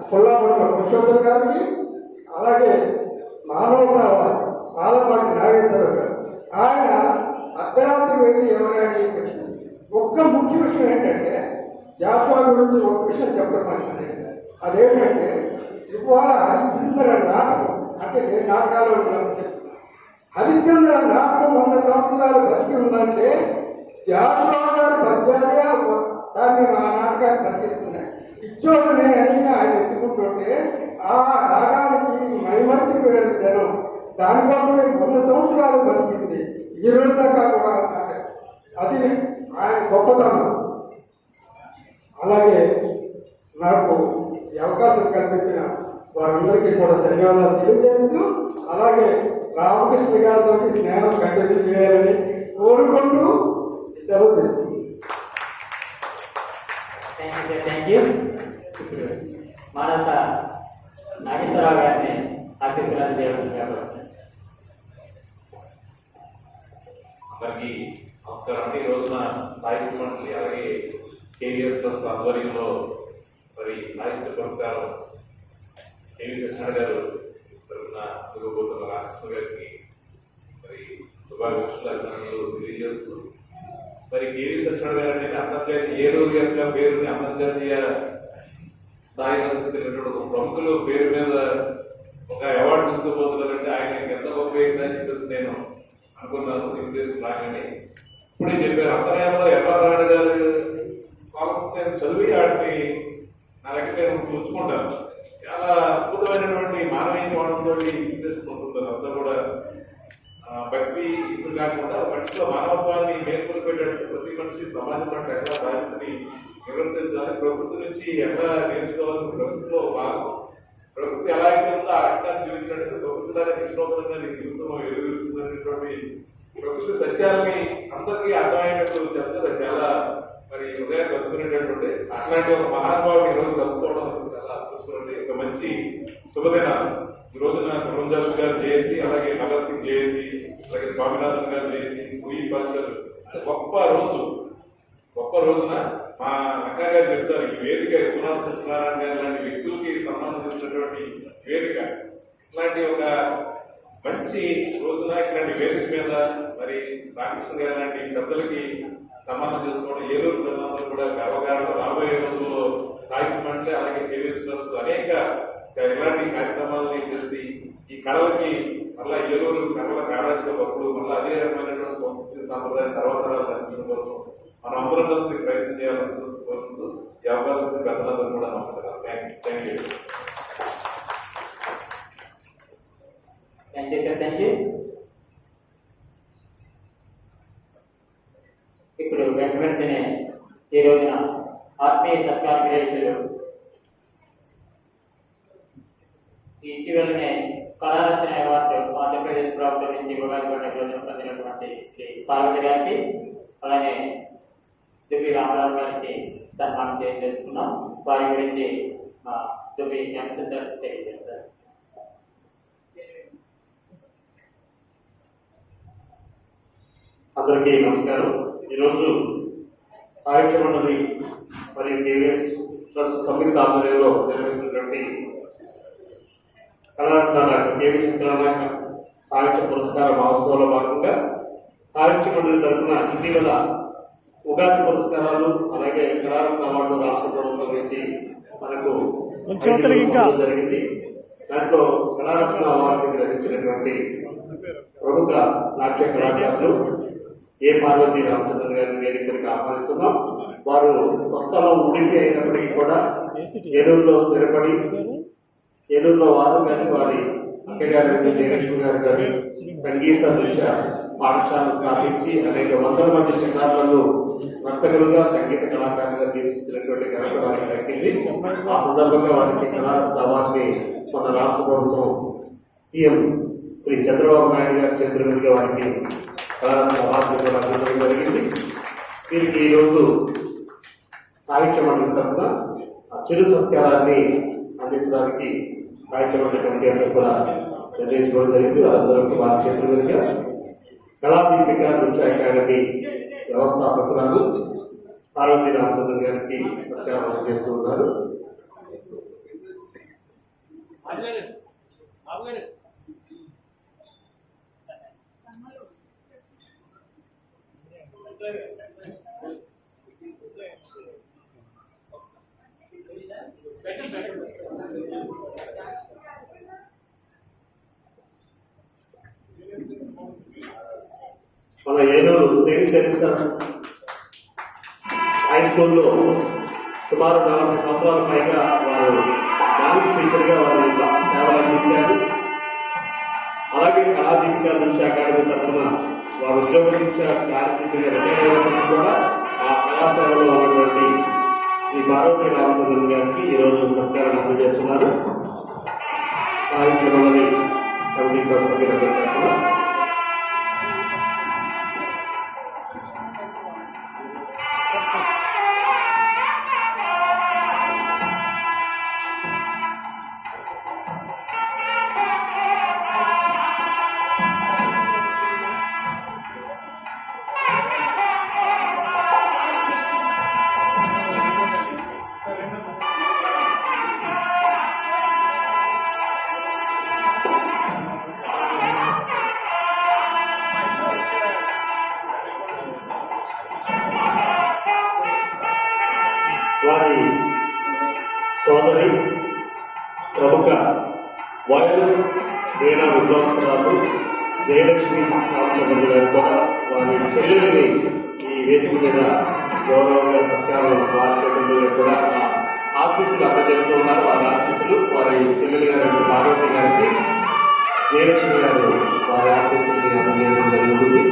Speaker 6: కొల్లాపట్ల పురుషోత్తమ గారికి, అలాగే మానవరావు ఆలపాటి నాగేశ్వరరావు గారు. ఆయన అర్ధరాత్రి వెళ్ళి ఎవరైనా ఒక్క ముఖ్య విషయం ఏంటంటే, జాషువా గురించి ఒక విషయం చెప్పడం మంచిది. అదేంటంటే, ఇవాళ హరిశ్చంద్ర నాటకం, అంటే నేను నాటకాలు చెప్తున్నాను. హరిశ్చంద్ర నాటకం 100 సంవత్సరాలు బతికి ఉందంటే జాషువా గారు పద్యాలుగా దాన్ని ఆ నాటకాన్ని బతికిస్తున్నాయి. ఇచ్చోడు నేను అడిగినా ఆయన ఎత్తుకుంటుంటే ఆ రాగానికి మైమర్చిపోయారు జనం. దానికోసమే 100 సంవత్సరాలు బతికింది ఈ రోజు దాకా కూడా. అది ఆయన గొప్పతనం. అలాగే నాకు ఈ అవకాశం కల్పించిన వారందరికీ కూడా ధన్యవాదాలు తెలియజేస్తూ, అలాగే రామకృష్ణ గారితో స్నేహం కంటిన్యూ చేయాలని కోరుకుంటూ సెలవు తీసుకుంటాను.
Speaker 1: Thank you. ఇప్పుడు మానత నాగేశ్వరరావు గారిని ఆశీస్సులను దేవుడు కాబట్టి.
Speaker 3: అందరికీ నమస్కారం అండి. ఈ రోజున సాహిత్య మండలి అలాగే కేవీఎస్ ట్రస్ట్ ఆధ్వర్యంలో మరి సాహిత్య పురస్కారం కేవీ సత్యనారాయణ గారు తరఫున ఇవ్వబోతున్న రామకృష్ణ గారికి మరి శుభాకాంక్షలు, అభినందనలు తెలియజేస్తూ, మరి కేవీ సత్యనారాయణ గారు అనేది అంతర్జాతీయ ఏలూరు యొక్క పేరుని అంతర్జాతీయ స్థాయిలో తీసుకెళ్ళినటువంటి ప్రముఖులు పేరు మీద ఒక అవార్డు తీసుకోబోతున్నారంటే ఆయన ఎంత గొప్ప ఏంటని చెప్పేసి నేను అనుకున్నాను. తెలుగుదేశం రాగానే ఇప్పుడే చెప్పారు, అంతర్యామలో ఎర్రప్రగడ గారు కాలమ్స్ నేను చదివి వాటిని నా దగ్గర నేను చూసుకుంటాను. చాలా అద్భుతమైనటువంటి మానవీయ కోణంతో తీసుకుంటుంటారు. అంతా కూడా భక్తి ఇప్పుడు కాకుండా మనిషిలో మానవత్వాన్ని మేల్కొని పెట్టేటట్టు ప్రతి మనిషి సమాజం పట్ల ఎలా బాధ్యతని నిర్వర్తించాలి, ప్రకృతి నుంచి ఎలా నేర్చుకోవాలి, ప్రకృతిలో భాగం, ప్రకృతి ఎలా అయితే ఉందో ఆ రక్తాన్ని జీవించినట్టు ప్రకృతిలాగా నిష్ఠోపంగా నీ జీవితంలో ఎదురుస్తున్నటువంటి ప్రకృతి సత్యాలని అందరికీ అర్థమయ్యేటట్టు చెప్తారు. చాలా మరి హృదయం కలుపుకునేటటువంటి అట్లాంటి ఒక మహానుభావుడు ఈ రోజు కలుసుకోవడం చాలా అదృష్టం. ఒక మంచి శుభదినాలు. ఈ రోజున సుబ్రహ్మణ్యాసు గారి జయంతి, అలాగే భగత్ సింగ్ జయంతి, అలాగే స్వామినాథన్ గారి జయంతి, కుయి పల్చర్ గొప్ప రోజు.
Speaker 5: గొప్ప రోజున మా అక్క గారు చెప్తారు, ఈ వేదిక విశ్వనాథ సత్యనారాయణ గారు లాంటి వ్యక్తులకి సంబంధించినటువంటి వేదిక. ఇలాంటి ఒక మంచి రోజున ఇట్లాంటి వేదిక మీద మరి రామకృష్ణ గారు లాంటి పెద్దలకి సన్మానం చేసుకోవడం ఏలూరు ప్రజలందరూ కూడా గర్వకారణం. రాబోయే రోజుల్లో సాహిత్యం అంటే అలాగే టెలివిజన్స్ అనేక ఇలాంటి కార్యక్రమాలని చేసి ఈ కళలకి మళ్ళా ఏలూరు కళల కాడాల్సిన ఒకప్పుడు మళ్ళీ అదే రకమైనటువంటి సంస్కృతి సాంప్రదాయం తర్వాత అందించడం కోసం మనం అందరం కలిసి ప్రయత్నం చేయాలని కోరుకుంటూ ఈ అవకాశం పెద్దలందరూ కూడా నమస్కారం. Thank you.
Speaker 1: Thank you. ఇప్పుడు వెంటనే ఈ రోజున ఆత్మీయ సత్కార గ్రహీతలు ఇటీవలనే కళారత్న అవార్డు ఆంధ్రప్రదేశ్ ప్రభుత్వం నుంచి ఉగాది రోజున పొందినటువంటి శ్రీ పార్వతి గారికి, అలానే దుబ్బి రామారావు గారికి సన్మానం చేసుకున్నాం. వారి గురించి మా దుబ్బి జ్ఞానచంద్ర తెలియజేస్తారు.
Speaker 7: అందరికీ నమస్కారం. ఈరోజు సాహిత్య మండలి మరియు కేవీఎస్ ట్రస్ట్ సంయుక్త ఆధ్వర్యంలో నిర్వహిస్తున్నటువంటి కళారత్నాల కేవీ చిత్రాల సాహిత్య పురస్కార మహోత్సవంలో భాగంగా సాహిత్య మండలి తరఫున ఇటీవల ఉగాది పురస్కారాలు అలాగే కళారత్న అవార్డు రాష్ట్ర ప్రభుత్వం నుంచి మనకు జరిగింది. దాంట్లో కళారత్న అవార్డు గ్రహించినటువంటి ప్రముఖ నాట్య కళాకారులు ఏ పార్వతి రామచంద్రన్ గారిని వేదికలకు ఆహ్వానిస్తున్నాం. వారు స్వస్థలం ఉడిపి అయినప్పటికీ కూడా ఏలూరులో స్థిరపడి ఏలూరులో వారు కానీ వారి అక్కగారి జయలక్ష్మి గారు సంగీత నృత్య పాఠశాలను స్థాపించి అనేక వందల మంది చిన్నారులను నర్తకులుగా సంగీత కళాకారులుగా తీర్చిదిద్దినటువంటి ఘనత వారికి దక్కింది. ఆ సందర్భంగా వారికి కళారత్న అవార్డుని మన రాష్ట్ర ప్రభుత్వం సీఎం శ్రీ చంద్రబాబు నాయుడు గారి చేతుల మీదుగా వారికి కళారత్న అవార్డు కూడా అందించడం జరిగింది. వీరికి ఈరోజు సాహిత్య మండలి తరఫున చిరు సత్కారాన్ని అందించడానికి సాహిత్య మండలి కమిటీ అందరూ కూడా నిర్ణయించుకోవడం జరిగింది. వారందరికీ వారి చేతుల మీదుగా కళాదీపిక నృత్య అకాడమీ వ్యవస్థాపకురాలు పార్వతి రామచంద్ర గారికి సత్కారం అందజేస్తూ ఉన్నారు. మన ఏలూరు సెయింట్ సెరిస్టర్స్ హై స్కూల్లో సుమారు 40 సంవత్సరాల పైగా వారు డాన్స్ టీచర్గా వారు సేవలు అందించారు. అలాగే కళాదీపిక నృత్య అకాడమీ తరఫున వారు ఉద్యోగరీత్యా కార్యస్థితిగా రిటైర్ అయినప్పటికీ కూడా ఆ కళాసేవలో ఉన్నటువంటి శ్రీ పార్వతి రామచంద్రన్ గారికి ఈరోజు సత్కారం అందజేస్తున్నారు. సాహిత్య మండలి కమిటీ సభ్యుల తరఫున వారి సోదరి ప్రముఖ వయలు వీణా విద్వాంసరాలు జయలక్ష్మి రామచంద్ర గారు కూడా వారి చెల్లెల్ని ఈ వేదిక మీద గౌరవంగా సత్కారం వారి చెల్లెలు కూడా ఆశీస్సులు అందజేస్తూ ఉన్నారు. వారి ఆశీస్సులు వారి చెల్లెలు గారి పార్వతి గారికి జయలక్ష్మి గారు వారి ఆశీస్సులు అందజేయడం జరుగుతుంది.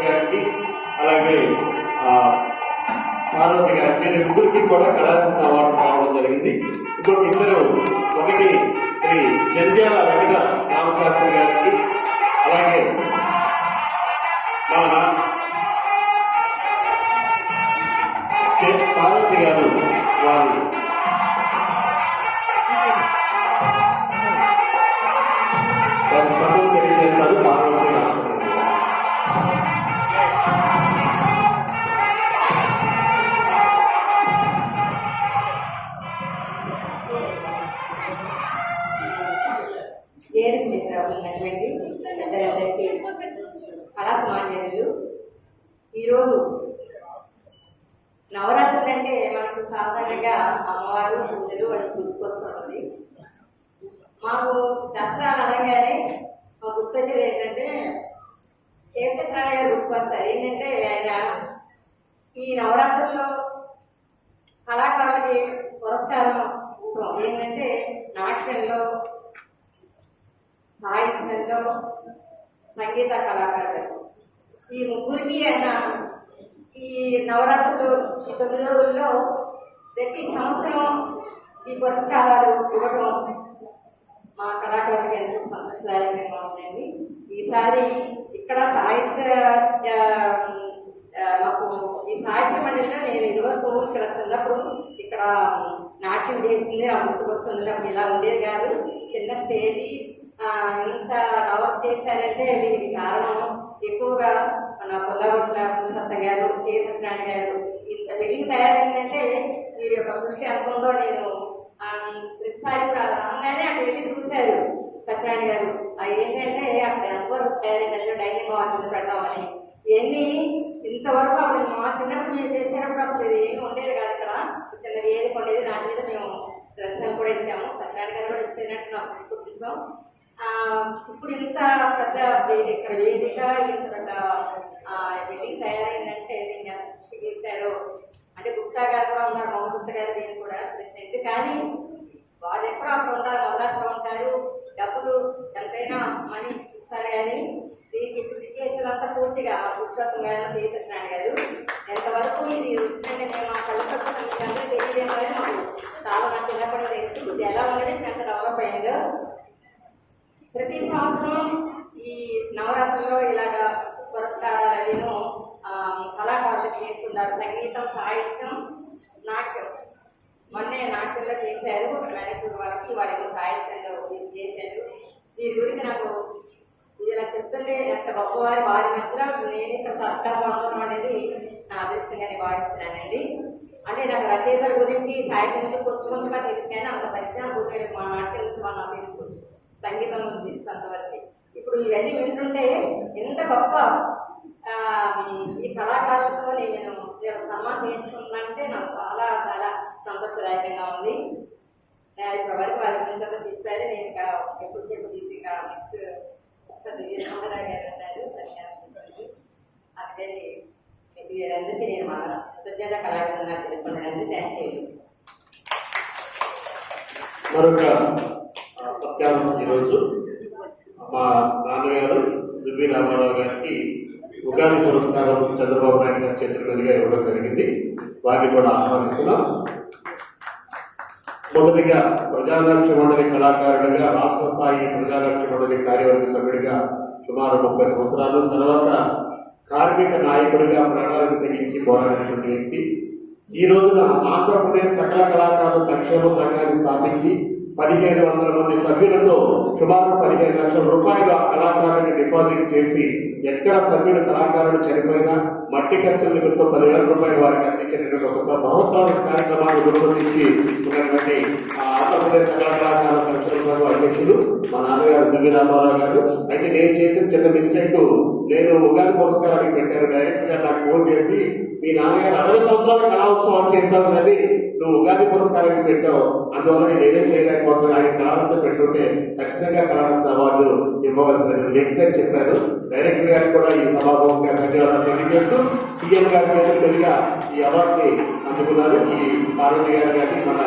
Speaker 7: గారికి అలాగే పార్వతి గారికి వీరి ముగ్గురికి కూడా కళారత్న అవార్డు రావడం జరిగింది. ఇంకొక ఇద్దరు, ఒకటి శ్రీ జంధ్యాల వెంకట రామశాస్త్రి గారికి, అలాగే మన పార్వతి గారు వారి స్పందన తెలియజేస్తారు. పార్వతి గారు
Speaker 8: వేదిక మీద ఉన్నటువంటి పెద్దలందరికీ కళా సమాజాలు, ఈరోజు నవరాత్రులు అంటే మనకు సాధారణంగా అమ్మవారు పూజలు వాళ్ళు గుర్తుకొస్తుంది. మాకు దసరాలు అనగానే మా గుర్తొచ్చేది ఏంటంటే కేశవరాయ గారు గుర్తుకొస్తారు. ఏంటంటే ఆయన ఈ నవరాత్రుల్లో కళాకారులకి పురస్కారం ఏంటంటే నాట్యంలో, సాహిత్యంలో, సంగీత కళాకారులు ఈ ముగ్గురికి ఆయన ఈ నవరాత్రులు ఈ 9 రోజుల్లో ప్రతి సంవత్సరం ఈ పురస్కారాలు ఇవ్వడం మా కళాకారులకు ఎంతో సంతోషదాయకంగా ఉందండి. ఈసారి ఇక్కడ మాకు ఈ సాహిత్య మండలిలో నేను ఇదివరకు ఇక్కడ చిన్నప్పుడు ఇక్కడ నాట్యం చేస్తుంది, ఆ గుర్తుకు వస్తుంది, అప్పుడు ఇలా ఉండేది కాదు. చిన్న స్టేజీ ఇంత డెవలప్ చేశారంటే దీనికి కారణం ఎక్కువగా మన పొల్లగొట్ల పురుషోత్త గారు, కె సత్యనారాయణ గారు. ఇంత బిల్డింగ్ తయారైందంటే వీరి యొక్క కృషి అనుకుందో నేను ప్రతిసారి కూడా రాగానే అక్కడ వెళ్ళి చూశారు సత్యనారాయణ గారు. ఏంటంటే అక్కడ ఎంతవరకు తయారైందంటే డైనింగ్ హాల్ పెట్టామని ఇవన్నీ ఇంతవరకు అప్పుడు మా చిన్నప్పుడు మేము చేసేటప్పుడు అప్పుడు ఇది ఏమి ఉండేది కాదు. ఇక్కడ చిన్న వేదిక ఉండేది, దాని మీద మేము దర్శనం కూడా ఇచ్చాము. సత్యనారాయణ గారు కూడా ఇచ్చినట్టు నాకు చూపించాం. ఇప్పుడు ఇంత పెద్ద వేదిక ఇంత పెద్ద బిల్డింగ్ తయారైందంటే నేను ఎంత కృషి చేశారో. అంటే గుప్తా గారు కూడా ఉన్నారు, మౌన గుప్తా గారు దీన్ని కూడా ప్రెసిడెంట్. కానీ వాళ్ళు ఎప్పుడూ అక్కడ ఉంటారు, నవరాత్రులు ఉంటారు, డబ్బులు ఎంతైనా మనీ ఇస్తారు. కానీ దీనికి కృషి చేసేదంతా పూర్తిగా పురుషోత్తం గారు, చేసేసినాడు గారు. ఎంతవరకు ఇది వచ్చిందంటే మేము ఆ కళ్ళపక్షంగా తెలియజేయాలని మాకు చాలా నా చిన్నప్పటి తెలుసు. ఇది ఎలా ఉన్నది ఎంత డెవలప్ అయిందో. ప్రతి సంవత్సరం ఈ నవరాత్రుల్లో ఇలాగా పురస్కారాలను కళాకారులు చేస్తున్నారు. సంగీతం, సాహిత్యం, నాట్యం. మొన్నే నాట్యంలో చేశారు, మేనపూర్ వాళ్ళకి వాళ్ళకి సాహిత్యంలో చేశారు. దీని గురించి నాకు ఇలా చెప్తుంటే ఎంత గొప్పవారి వారి మధ్యలో నేను ఇక్కడ సత్కారం ఉండడం అనేది నా అదృష్టంగానే భావిస్తున్నానండి. అంటే నాకు రచయితల గురించి, సాహిత్యం గురించి కొంచెంగా తెలుసు, కానీ అంత పరిజ్ఞానం కూర్చోలేదు. మా నాట్యం గురించి నాకు తెలుసు, సంగీతం గురించి తెలుసు అంతవరకు. ఇప్పుడు ఇవన్నీ వింటుంటే ఎంత గొప్ప ఈ కళాకారులతో నేను సన్మానం చేసుకున్నానంటే నాకు చాలా చాలా సంతోషదాయకంగా ఉంది. ఇప్పటి వరకు వారి గురించి అంతా చెప్పారు. నేను ఇంకా ఎక్కువసేపు తీసి నెక్స్ట్ రామారావు గారు ఉంటారు, అందుకని వీరందరికీ నేను మన కృతజ్ఞత కళాకారులుగా తెలుసుకున్నానండి. Thank you.
Speaker 7: మరొక సత్యాలు ఈరోజు మా నాన్నగారు దువ్వి రామారావు గారికి ఉగాది పురస్కారం చంద్రబాబు నాయుడు గారి చేతుల మీదుగా ఇవ్వడం జరిగింది. వారిని కూడా ఆహ్వానిస్తున్నాం. మొదటిగా ప్రజానాట్య మండలి కళాకారుడిగా, రాష్ట్ర స్థాయి ప్రజానాట్య మండలి కార్యవర్గ సభ్యుడిగా సుమారు 30 సంవత్సరాలు, తర్వాత కార్మిక నాయకుడిగా ప్రాణాలను తెగించి పోరాడినటువంటి వ్యక్తి. ఈ రోజున ఆంధ్రప్రదేశ్ సకల కళాకారుల సంక్షేమ సంఘాన్ని స్థాపించి 1500 మంది సభ్యులతో సుమారు 15 లక్షల రూపాయలు ఆ కళాకారుని డిపాజిట్ చేసి, ఎక్కడ సభ్యుడు కళాకారుడు చనిపోయినా మట్టి ఖర్చుల నిమిత్తం 10,000 రూపాయలు వారికి అందించినటువంటి ఒక మహోత్తర కార్యక్రమాన్ని నిర్వహించి ఉన్నటువంటి ఆంధ్రప్రదేశ్ సకల కళాకారుల సంక్షేమ సంఘం అధ్యక్షుడు మా నాన్నగారు దువ్వి రామారావు గారు. అయితే నేను చేసిన చిన్న మిస్టేక్, నేను ఉగాది పురస్కారానికి పెట్టాను. డైరెక్ట్ గా నాకు ఫోన్ చేసి, మీ నాన్నగారు 60 సంవత్సరాల కళాోత్సవాలు చేశావు కానీ నువ్వు ఉగాది పురస్కారానికి పెట్టావు, అందువల్ల నేను ఏదేం చేయలేకపోతున్నా, ఆయన కళారత్న పెట్టుంటే ఖచ్చితంగా కళారత్న అవార్డు ఇవ్వవలసిన వ్యక్తి అని చెప్పారు. డైరెక్టర్ గారికి కూడా ఈ సభాముఖంగా ధన్యవాదాలు తెలియజేస్తూ సీఎం గారి చేతులుగా ఈ అవార్డుని అందుకున్నారు. ఈ పార్వతి గారు కానీ మన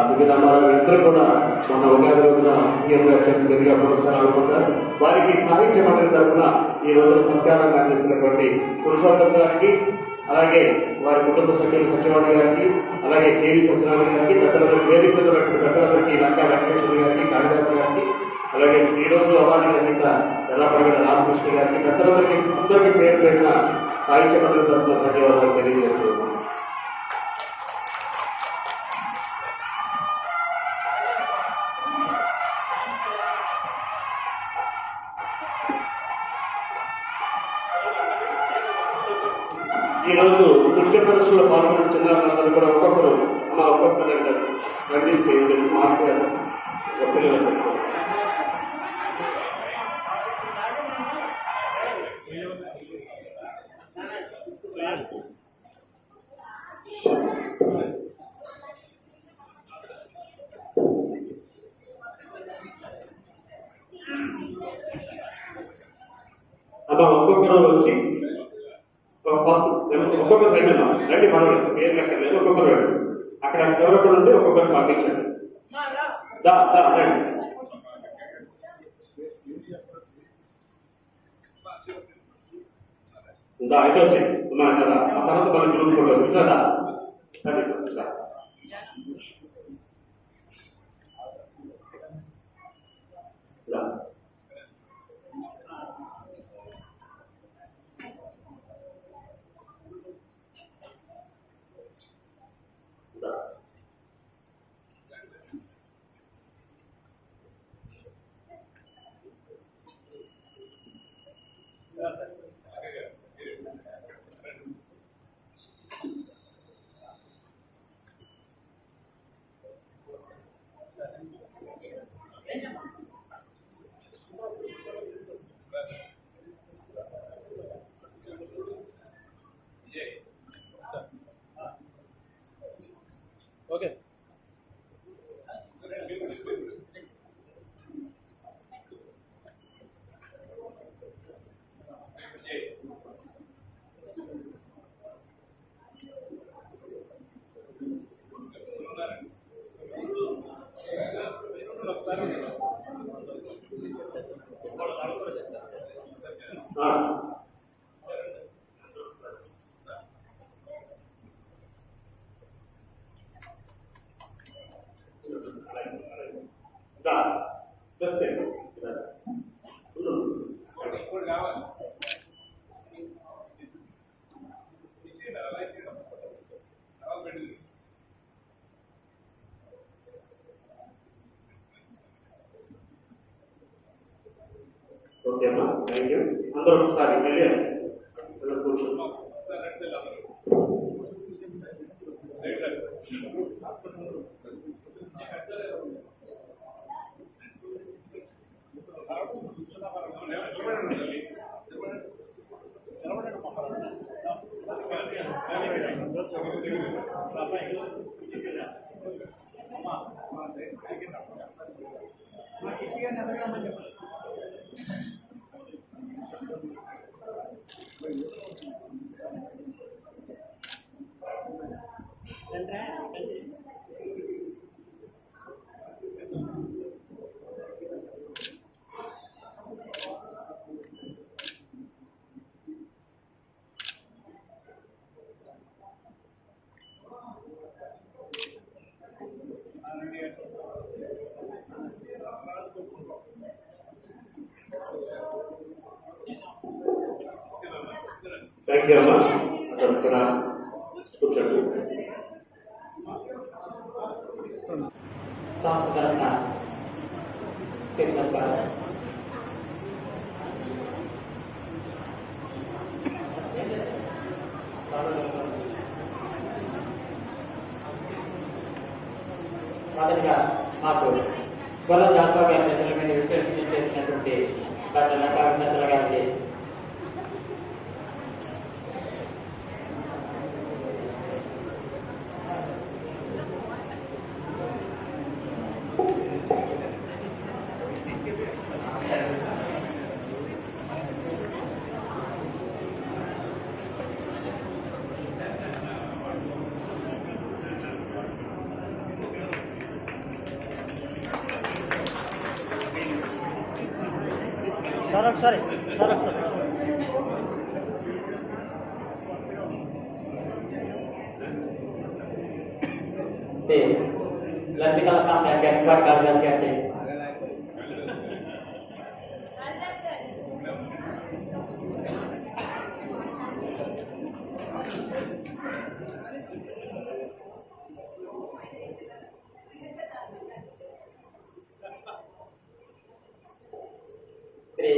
Speaker 7: దువ్వి రామారావు ఇద్దరు కూడా మన ఉగాది రోజున సీఎం గారి చేతులుగా పురస్కారాలు పొందారు. వారికి సాహిత్య మండలి తరఫున ఈ రోజున సత్కారాన్ని అందిస్తున్నటువంటి పురుషోత్తం గారికి, అలాగే వారి కుటుంబ సభ్యులు సత్యవాణి గారికి, అలాగే కేవీ సత్యనారాయణ గారికి, పెద్దలందరికీ వేదిక మీద ఉన్నటువంటి పెద్దలందరికీ లంకా వెంకటేశ్వర గారికి, కాళిదాస్ గారికి, అలాగే ఈ రోజు అవార్డు గ్రహీత ఎల్లపరగడ రామకృష్ణ గారికి, పెద్దలందరికీ అందరికీ పేరు పేరున సాహిత్య మండలి తరఫున ధన్యవాదాలు తెలియజేస్తున్నాను. ఈ రోజు నృత్య ప్రదర్శనలో పాల్గొన్న చిన్నారులందరూ కూడా ఒక్కొక్కరు ఒక్కొక్కరు రండి మాస్టర్ పిల్లలు అలా ఒక్కొక్కరు వచ్చి ఫస్ట్ ఒక్కొక్కరు రండి మనవాళ్ళు పేరు లెక్కలేదు, ఒక్కొక్కరు రండి. అక్కడ ఎవరొక్కరు ఉంటే ఒక్కొక్కరు పంపించండి. రండి. అయితే వచ్చాయి కదా, ఆ తర్వాత మన గ్రూప్ కూడా వచ్చాదా. ఓకేమ్మా, థ్యాంక్ యూ. అందరూ ఒకసారి వెళ్ళి కూర్చోండి. థ్యాంక్ యూ అమ్మా. అక్కడ కూర్చోండి.
Speaker 1: సంస్కరణ మొదటిగా మాకు గొల్ల జాస్వా గారి ప్రజల మీద విశ్లేషణ చేసినటువంటి డాక్టర్ లంకా వెంకటేశ్వర గారికి
Speaker 9: సార్ ఒకసారి
Speaker 1: శ్రీ లసికల కాంప్లెక్స్ హెడ్ క్వార్టర్స్ గారికి శ్రీ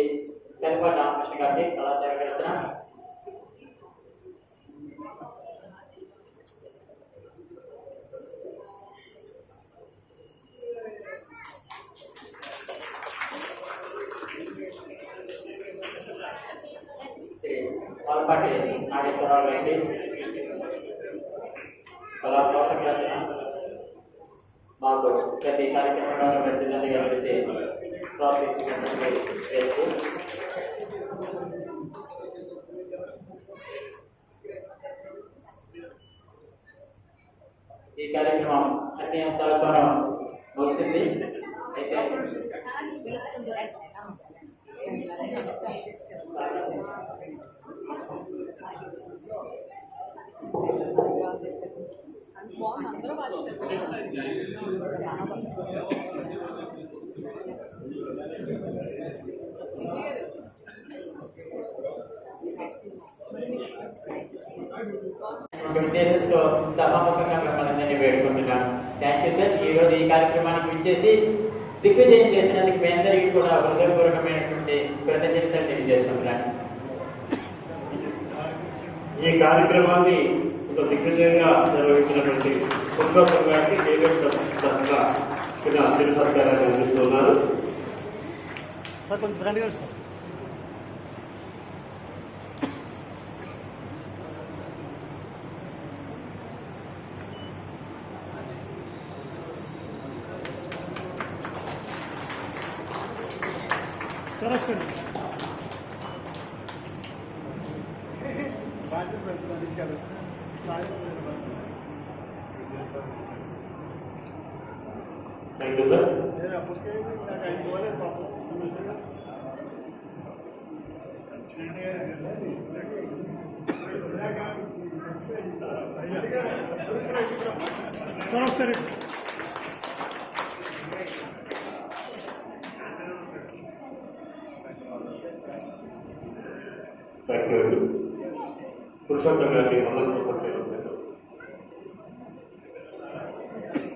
Speaker 1: చనిపాటి రామకృష్ణ గారికి కళాశాల గడిచిన శ్రీ పాలపాటి నాగేశ్వరరావు గారికి కళా పోషక రచన మాకు ప్రతి కార్యక్రమంలో ప్రతినిధిగా వెళితే ప్రోత్సహించినటువంటి ఈ కార్యక్రమం అన్ని అంశాలతోనూ ముగిసింది. అయితే ఉద్దేశంతో సభాముఖంగా మిమ్మల్ని వేడుకుంటున్నాను. Thank you sir. ఈ రోజు ఈ కార్యక్రమానికి విచ్చేసి దిగ్విజయం చేసినందుకు మీ అందరికీ కూడా హృదయపూర్వకమైనటువంటి కృతజ్ఞతలు తెలియజేస్తున్నాను.
Speaker 7: ఈ కార్యక్రమాన్ని ఒక దిగ్విజయంగా నిర్వహించినటువంటి పురుషోత్తం గారికి తరఫున చిరు సత్కారాన్ని అందిస్తున్నారు. Thank you sir.
Speaker 6: సరే
Speaker 7: థ్యాంక్ యూ అండి. పురుషోత్తం గారికి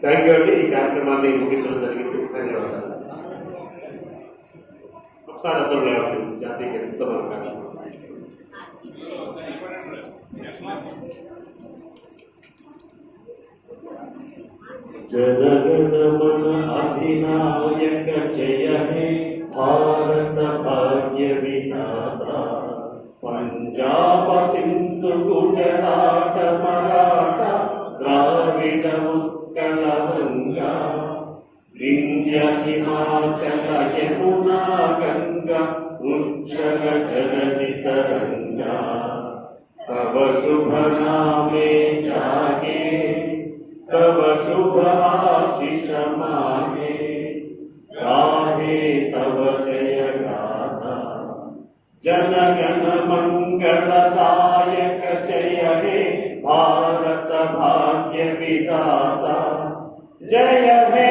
Speaker 7: థ్యాంక్ యూ అండి. ఈ కార్యక్రమాన్ని ముగించడం జరిగింది. ధన్యవాదాలు. ఒకసారి అర్థం లేవాలి జాతీయ గీతం
Speaker 2: జనగణమన అధినాయక జయ హే భారత భాగ్య విధాత పంజాబ సింధు గుజరాట మరాఠ ద్రావిడ ఉత్కళ గంగా వింధ్య హిమాచల యమునా గంగా ఉజ్జల జనని తరంగా తవ శుభ నామే జాగే तव शुभ आशीष मांगे गाहे तव जय गाथा जन गण मंगलदायक जय हे भारत भाग्य विधाता जय हे